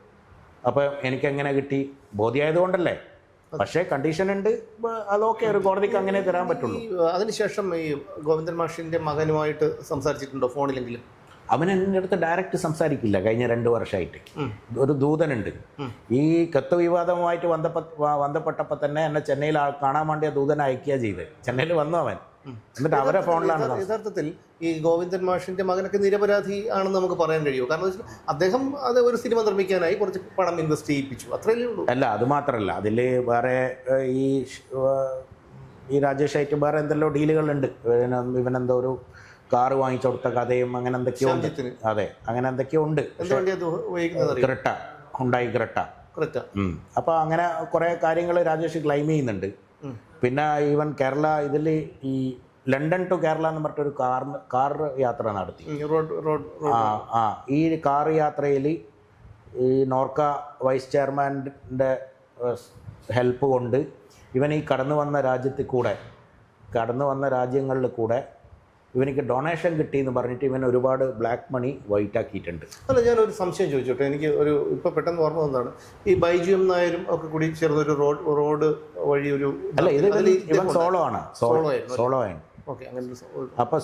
അപ്പോൾ എനിക്കെങ്ങനെ കിട്ടി? ബോധ്യമായതുകൊണ്ടല്ലേ. പക്ഷേ കണ്ടീഷൻ ഉണ്ട്, അതൊക്കെ ഒരു കോടതിക്ക് അങ്ങനെ തരാൻ പറ്റുള്ളൂ. അതിനുശേഷം ഈ ഗോവിന്ദൻ മാഷിൻ്റെ മകനുമായിട്ട് സംസാരിച്ചിട്ടുണ്ടോ ഫോണിലെങ്കിലും? അവൻ എൻ്റെ അടുത്ത് ഡയറക്റ്റ് സംസാരിക്കില്ല കഴിഞ്ഞ 2 വർഷമായിട്ട്. ഒരു ദൂതനുണ്ട്. ഈ കത്ത് വിവാദവുമായിട്ട് ബന്ധപ്പെട്ടപ്പോൾ തന്നെ എന്നെ ചെന്നൈയിൽ കാണാൻ വേണ്ടിയ ദൂതനെ അയക്കുക ചെയ്ത്. ചെന്നൈയിൽ വന്നു അവൻ. എന്നിട്ട് അവരെ ഫോണിലാണ് യഥാർത്ഥത്തിൽ ഈ ഗോവിന്ദൻ മാഷിന്റെ മകനൊക്കെ നിരപരാധി ആണെന്ന് നമുക്ക് പറയാൻ കഴിയുമോ? കാരണം അദ്ദേഹം അത് ഒരു സിനിമ നിർമ്മിക്കാനായി കുറച്ച് പണം ഇൻവെസ്റ്റ് ചെയ്യിപ്പിച്ചു, അത്രയല്ലേ ഉള്ളൂ. അല്ല, അത് മാത്രമല്ല, അതിൽ വേറെ ഈ രാജേഷ് ആയിട്ട് വേറെ എന്തെല്ലോ ഡീലുകളുണ്ട്. ഇവനെന്തോ ഒരു കാറ് വാങ്ങിച്ചു കൊടുത്ത കഥയും അങ്ങനെ എന്തൊക്കെയോ ഉണ്ട്. അതെ, അങ്ങനെ എന്തൊക്കെയോ ഉണ്ട്. Creta, Hyundai Creta. അപ്പോൾ അങ്ങനെ കുറേ കാര്യങ്ങൾ രാജേഷ് ക്ലെയിം ചെയ്യുന്നുണ്ട്. പിന്നെ ഈവൻ കേരള ഇതിൽ ഈ ലണ്ടൻ ടു കേരള എന്ന് പറഞ്ഞിട്ടൊരു കാർ യാത്ര നടത്തി. ഈ കാർ യാത്രയിൽ ഈ നോർക്ക വൈസ് ചെയർമാൻ്റെ ഹെൽപ്പ് കൊണ്ട് ഇവൻ ഈ കടന്നു വന്ന രാജ്യങ്ങളിൽ കൂടെ ഇവനിക്ക് ഡൊണേഷൻ കിട്ടിയെന്ന് പറഞ്ഞിട്ട് ഇവൻ ഒരുപാട് ബ്ലാക്ക് മണി വൈറ്റ് ആക്കിയിട്ടുണ്ട്. അല്ല, ഞാനൊരു സംശയം ചോദിച്ചോട്ടെ. എനിക്ക് ഇപ്പോൾ പെട്ടെന്ന് ഓർമ്മ വന്നതാണ്, ഈ ബൈജു എം നായരും ഒക്കെ കൂടി ചേർന്നൊരു റോഡ് വഴി ഒരു അല്ല, ഇവൻ സോളോ ആണ്. അപ്പോൾ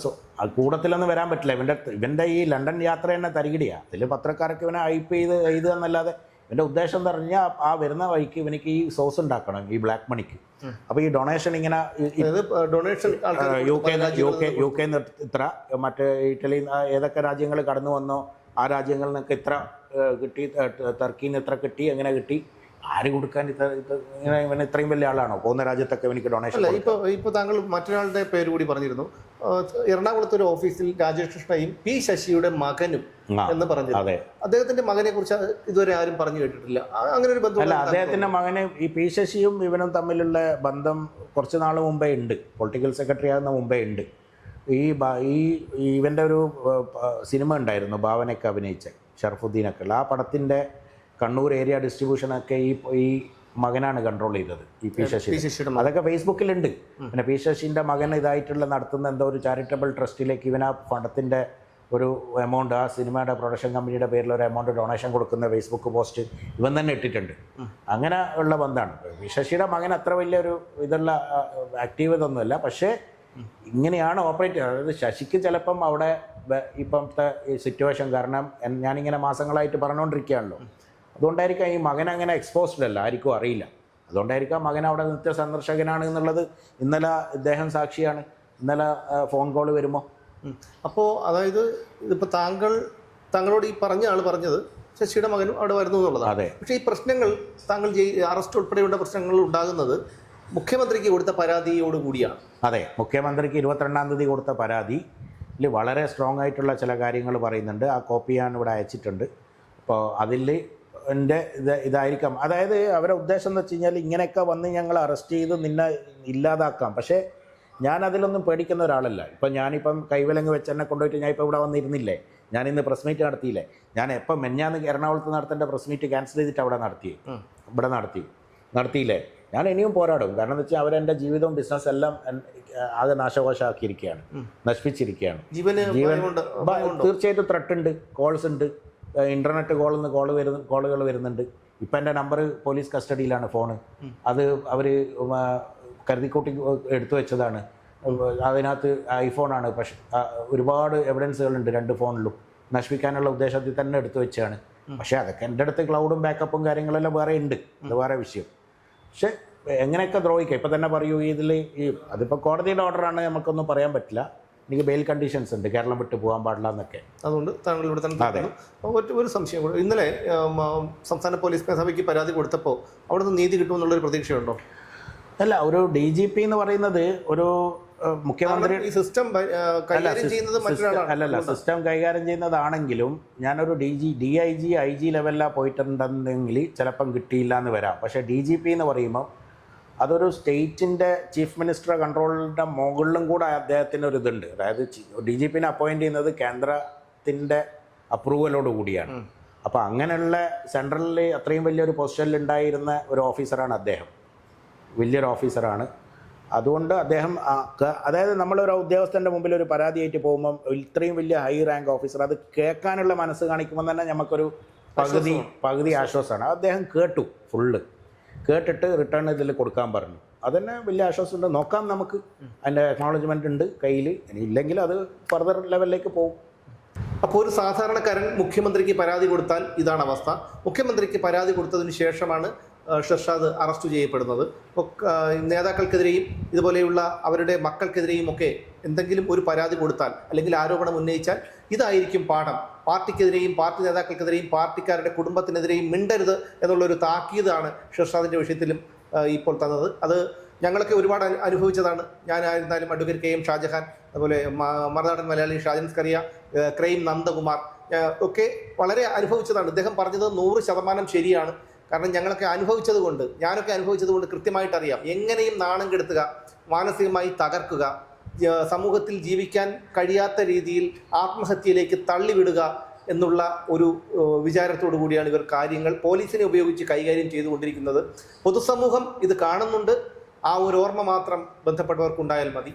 കൂടത്തിലൊന്നും വരാൻ പറ്റില്ല. ഇവൻ്റെ ഈ ലണ്ടൻ യാത്ര തന്നെ തരികിടിയാണ്. അതിൽ പത്രക്കാരൊക്കെ ഇവനെ ഹൈപ്പ് ചെയ്ത് എന്നല്ലാതെ ഇവൻ്റെ ഉദ്ദേശം എന്ന് പറഞ്ഞാൽ ആ വരുന്ന വഴിക്ക് ഇവനിക്ക് ഈ സോസ് ഉണ്ടാക്കണം, ഈ ബ്ലാക്ക് മണിക്ക്. അപ്പോൾ ഈ ഡൊണേഷൻ ഇങ്ങനെ യു കെ ഇത്ര, മറ്റേ ഇറ്റലി, ഏതൊക്കെ രാജ്യങ്ങൾ കടന്നു വന്നോ ആ രാജ്യങ്ങളിൽ നിന്നൊക്കെ ഇത്ര കിട്ടി, ടർക്കിയിൽ നിന്ന് ഇത്ര കിട്ടി, എങ്ങനെ കിട്ടി, ആര് കൊടുക്കാൻ ഇങ്ങനെ ഇവൻ ഇത്രയും വലിയ ആളാണോ? പോകുന്ന രാജ്യത്തൊക്കെ എനിക്ക് ഡൊണേഷൻ. അല്ല, ഇപ്പോൾ താങ്കൾ മറ്റൊരാളുടെ പേര് കൂടി പറഞ്ഞിരുന്നു. എറണാകുളത്ത് ഒരു ഓഫീസിൽ രാജേഷ് കൃഷ്ണയും പി ശശിയുടെ മകനും എന്ന് പറഞ്ഞു. അദ്ദേഹത്തിന്റെ മകനെ കുറിച്ച് ഇതുവരെ ആരും പറഞ്ഞു കേട്ടിട്ടില്ല. അങ്ങനെ ഒരു ബന്ധം അല്ല, അദ്ദേഹത്തിന്റെ മകന് ഈ പി ശശിയും ഇവനും തമ്മിലുള്ള ബന്ധം കുറച്ച് നാൾ മുമ്പേ ഉണ്ട്. പൊളിറ്റിക്കൽ സെക്രട്ടറി ആകുന്ന മുമ്പേ ഉണ്ട്. ഇവൻ്റെ ഒരു സിനിമ ഉണ്ടായിരുന്നു, ഭാവനയൊക്കെ അഭിനയിച്ച ഷർഫുദ്ദീനൊക്കെ ഉള്ള. ആ പടത്തിൻ്റെ കണ്ണൂർ ഏരിയ ഡിസ്ട്രിബ്യൂഷനൊക്കെ ഈ മകനാണ് കൺട്രോൾ ചെയ്തത്, ഈ പി ശശി. അതൊക്കെ ഫേസ്ബുക്കിലുണ്ട്. പിന്നെ പി ശശിൻ്റെ മകൻ ഇതായിട്ടുള്ള നടത്തുന്ന എന്തോ ഒരു ചാരിറ്റബിൾ ട്രസ്റ്റിലേക്ക് ഇവൻ ആ പടത്തിൻ്റെ ഒരു എമൗണ്ട്, ആ സിനിമയുടെ പ്രൊഡക്ഷൻ കമ്പനിയുടെ പേരിൽ ഒരു എമൗണ്ട് ഡൊണേഷൻ കൊടുക്കുന്ന ഫേസ്ബുക്ക് പോസ്റ്റ് ഇവൻ തന്നെ ഇട്ടിട്ടുണ്ട്. അങ്ങനെ ഉള്ള ബന്ധമാണ്. പി ശശിയുടെ മകൻ അത്ര വലിയൊരു ഇതുള്ള ആക്റ്റീവ് ഇതൊന്നുമല്ല. പക്ഷേ ഇങ്ങനെയാണ് ഓപ്പറേറ്റ് ചെയ്യുന്നത്. അതായത് ശശിക്ക് ചിലപ്പം അവിടെ ഇപ്പോഴത്തെ ഈ സിറ്റുവേഷൻ കാരണം ഞാനിങ്ങനെ മാസങ്ങളായിട്ട് പറഞ്ഞുകൊണ്ടിരിക്കുകയാണല്ലോ, അതുകൊണ്ടായിരിക്കാം ഈ മകൻ അങ്ങനെ എക്സ്പോസ്ഡ് അല്ല, ആർക്കും അറിയില്ല. അതുകൊണ്ടായിരിക്കാം മകൻ അവിടെ നിത്യ സന്ദർശകനാണ് എന്നുള്ളത്. ഇന്നലെ ഇദ്ദേഹം സാക്ഷിയാണ്. ഇന്നലെ ഫോൺ കോൾ വരുമ്പോൾ അപ്പോൾ അതായത് ഇതിപ്പോൾ താങ്കളോട് ഈ പറഞ്ഞ ആൾ പറഞ്ഞത് ശശിയുടെ മകനും അവിടെ വരുന്നു എന്നുള്ളതാണ്. അതെ. പക്ഷേ ഈ പ്രശ്നങ്ങൾ താങ്കൾ അറസ്റ്റ് ഉൾപ്പെടെയുള്ള പ്രശ്നങ്ങൾ ഉണ്ടാകുന്നത് മുഖ്യമന്ത്രിക്ക് കൊടുത്ത പരാതിയോട് കൂടിയാണ്. അതെ, മുഖ്യമന്ത്രിക്ക് 22-ാം തീയതി കൊടുത്ത പരാതിയിൽ വളരെ സ്ട്രോങ് ആയിട്ടുള്ള ചില കാര്യങ്ങൾ പറയുന്നുണ്ട്. ആ കോപ്പി ഞാൻ ഇവിടെ അയച്ചിട്ടുണ്ട്. അപ്പോൾ അതിൽ ഇതായിരിക്കാം. അതായത് അവരുടെ ഉദ്ദേശം എന്ന് വെച്ച് കഴിഞ്ഞാൽ ഇങ്ങനെയൊക്കെ വന്ന് ഞങ്ങൾ അറസ്റ്റ് ചെയ്ത് നിന്നെ ഇല്ലാതാക്കാം. പക്ഷേ ഞാൻ അതിലൊന്നും പേടിക്കുന്ന ഒരാളല്ല. ഇപ്പം ഞാനിപ്പം കൈവിലങ്ങ് വെച്ച് എന്നെ കൊണ്ടുപോയിട്ട് ഞാൻ ഇപ്പോൾ ഇവിടെ വന്നിരുന്നില്ലേ, ഞാനിന്ന് പ്രസ് മീറ്റ് നടത്തിയില്ലേ, ഞാൻ എപ്പം മെഞ്ഞാന്ന് എറണാകുളത്ത് നടത്തേണ്ട പ്രസ് മീറ്റ് ക്യാൻസൽ ചെയ്തിട്ട് ഇവിടെ നടത്തിയില്ലേ, ഞാൻ ഇനിയും പോരാടും. കാരണം എന്ന് വെച്ചാൽ അവരെൻ്റെ ജീവിതവും ബിസിനസ് എല്ലാം ആകെ നാശകോശമാക്കിയിരിക്കുകയാണ്, നശിപ്പിച്ചിരിക്കുകയാണ്. ജീവൻ തീർച്ചയായിട്ടും ത്രെട്ടുണ്ട്, കോൾസ് ഉണ്ട്, ഇൻ്റർനെറ്റ് കോളുകൾ വരുന്നുണ്ട്. ഇപ്പം എൻ്റെ നമ്പർ പോലീസ് കസ്റ്റഡിയിലാണ്, ഫോണ്. അത് അവർ കരുതിക്കൂട്ടി എടുത്തു വെച്ചതാണ്. അതിനകത്ത് ഐഫോണാണ്. പക്ഷെ ഒരുപാട് എവിഡൻസുകളുണ്ട് 2 ഫോണിലും. നശിപ്പിക്കാനുള്ള ഉദ്ദേശത്തിൽ തന്നെ എടുത്തു വെച്ചാണ്. പക്ഷേ അതൊക്കെ എൻ്റെ അടുത്ത് ക്ലൗഡും ബാക്കപ്പും കാര്യങ്ങളെല്ലാം വേറെ ഉണ്ട്, അത് വേറെ വിഷയം. പക്ഷെ എങ്ങനെയൊക്കെ ദ്രോഹിക്കുക, ഇപ്പം തന്നെ പറയൂ, അതിപ്പോൾ കോടതിയുടെ ഓർഡറാണ്, നമുക്കൊന്നും പറയാൻ പറ്റില്ല. എനിക്ക് ബെയിൽ കണ്ടീഷൻസ് ഉണ്ട്, കേരളം വിട്ട് പോകാൻ പാടില്ല എന്നൊക്കെ. അതുകൊണ്ട് താങ്കൾ ഇവിടെ തന്നെ. ഒരു സംശയം കൂടെ, ഇന്നലെ സംസ്ഥാന പോലീസ് മേധാവിക്ക് പരാതി കൊടുത്തപ്പോൾ അവിടുന്ന് നീതി കിട്ടുമെന്നുള്ളൊരു പ്രതീക്ഷയുണ്ടോ? അല്ല, ഒരു DGP എന്ന് പറയുന്നത് ഒരു മുഖ്യമന്ത്രി സിസ്റ്റം കൈകാര്യം ചെയ്യുന്നതാണെങ്കിലും ഞാനൊരു DIG IG ലെവലിലാണ് പോയിട്ടുണ്ടെന്നെങ്കിൽ ചിലപ്പം കിട്ടിയില്ല എന്ന് വരാം. പക്ഷേ DGP എന്ന് പറയുമ്പോൾ അതൊരു സ്റ്റേറ്റിൻ്റെ ചീഫ് മിനിസ്റ്റർ കൺട്രോളിൻ്റെ മുകളിലും കൂടെ അദ്ദേഹത്തിന് ഒരു ഇതുണ്ട്. അതായത് DGPനെ അപ്പോയിൻറ്റ് ചെയ്യുന്നത് കേന്ദ്രത്തിൻ്റെ അപ്രൂവലോട് കൂടിയാണ്. അപ്പോൾ അങ്ങനെയുള്ള സെൻട്രലിൽ അത്രയും വലിയൊരു പൊസിഷനിൽ ഉണ്ടായിരുന്ന ഒരു ഓഫീസറാണ് അദ്ദേഹം, വലിയൊരു ഓഫീസറാണ്. അതുകൊണ്ട് അദ്ദേഹം അതായത് നമ്മളൊരു ഉദ്യോഗസ്ഥൻ്റെ മുമ്പിൽ ഒരു പരാതിയായിട്ട് പോകുമ്പം ഇത്രയും വലിയ ഹൈ റാങ്ക് ഓഫീസർ അത് കേൾക്കാനുള്ള മനസ്സ് കാണിക്കുമ്പോൾ തന്നെ നമുക്കൊരു പകുതി ആശ്വാസമാണ്. അദ്ദേഹം ഫുള്ള് കേട്ടിട്ട് റിട്ടേൺ ഇതിൽ കൊടുക്കാൻ പറഞ്ഞു. അതന്നെ വലിയ ആശ്വാസമുണ്ട്. നോക്കാം, നമുക്ക് അതിൻ്റെ അക്നോളജ്മെൻ്റ് ഉണ്ട് കയ്യിൽ. ഇനി ഇല്ലെങ്കിൽ അത് ഫർദർ ലെവലിലേക്ക് പോകും. അപ്പോൾ ഒരു സാധാരണക്കാരൻ മുഖ്യമന്ത്രിക്ക് പരാതി കൊടുത്താൽ ഇതാണ് അവസ്ഥ. മുഖ്യമന്ത്രിക്ക് പരാതി കൊടുത്തതിന് ശേഷമാണ് ഷർഷാദ് അറസ്റ്റ് ചെയ്യപ്പെടുന്നത്. നേതാക്കൾക്കെതിരെയും ഇതുപോലെയുള്ള അവരുടെ മക്കൾക്കെതിരെയും ഒക്കെ എന്തെങ്കിലും ഒരു പരാതി കൊടുത്താൽ അല്ലെങ്കിൽ ആരോപണം ഉന്നയിച്ചാൽ ഇതായിരിക്കും പാഠം. പാർട്ടിക്കെതിരെയും പാർട്ടി നേതാക്കൾക്കെതിരെയും പാർട്ടിക്കാരുടെ കുടുംബത്തിനെതിരെയും മിണ്ടരുത് എന്നുള്ളൊരു താക്കീതാണ് ഷർഷാദിൻ്റെ വിഷയത്തിലും ഇപ്പോൾ തന്നത്. അത് ഞങ്ങളൊക്കെ ഒരുപാട് അനുഭവിച്ചതാണ്. ഞാനായിരുന്നാലും അഡ്വക്കേറ്റ് കെ എം ഷാജഹാൻ, അതുപോലെ മറുനാടൻ മലയാളി ഷാജൻ സ്കറിയ, ക്രൈം നന്ദകുമാർ ഒക്കെ വളരെ അനുഭവിച്ചതാണ്. ഇദ്ദേഹം പറഞ്ഞത് 100% ശരിയാണ്. കാരണം ഞങ്ങളൊക്കെ അനുഭവിച്ചത് കൊണ്ട്, ഞാനൊക്കെ അനുഭവിച്ചത് കൊണ്ട് കൃത്യമായിട്ട് അറിയാം. എങ്ങനെയും നാണം കെടുത്തുക, മാനസികമായി തകർക്കുക, സമൂഹത്തിൽ ജീവിക്കാൻ കഴിയാത്ത രീതിയിൽ ആത്മഹത്യയിലേക്ക് തള്ളിവിടുക എന്നുള്ള ഒരു വിചാരത്തോടു കൂടിയാണ് ഇവർ കാര്യങ്ങൾ പോലീസിനെ ഉപയോഗിച്ച് കൈകാര്യം ചെയ്തുകൊണ്ടിരിക്കുന്നത്. പൊതുസമൂഹം ഇത് കാണുന്നുണ്ട്. ആ ഒരു ഓർമ്മ മാത്രം ബന്ധപ്പെട്ടവർക്കുണ്ടായാൽ മതി.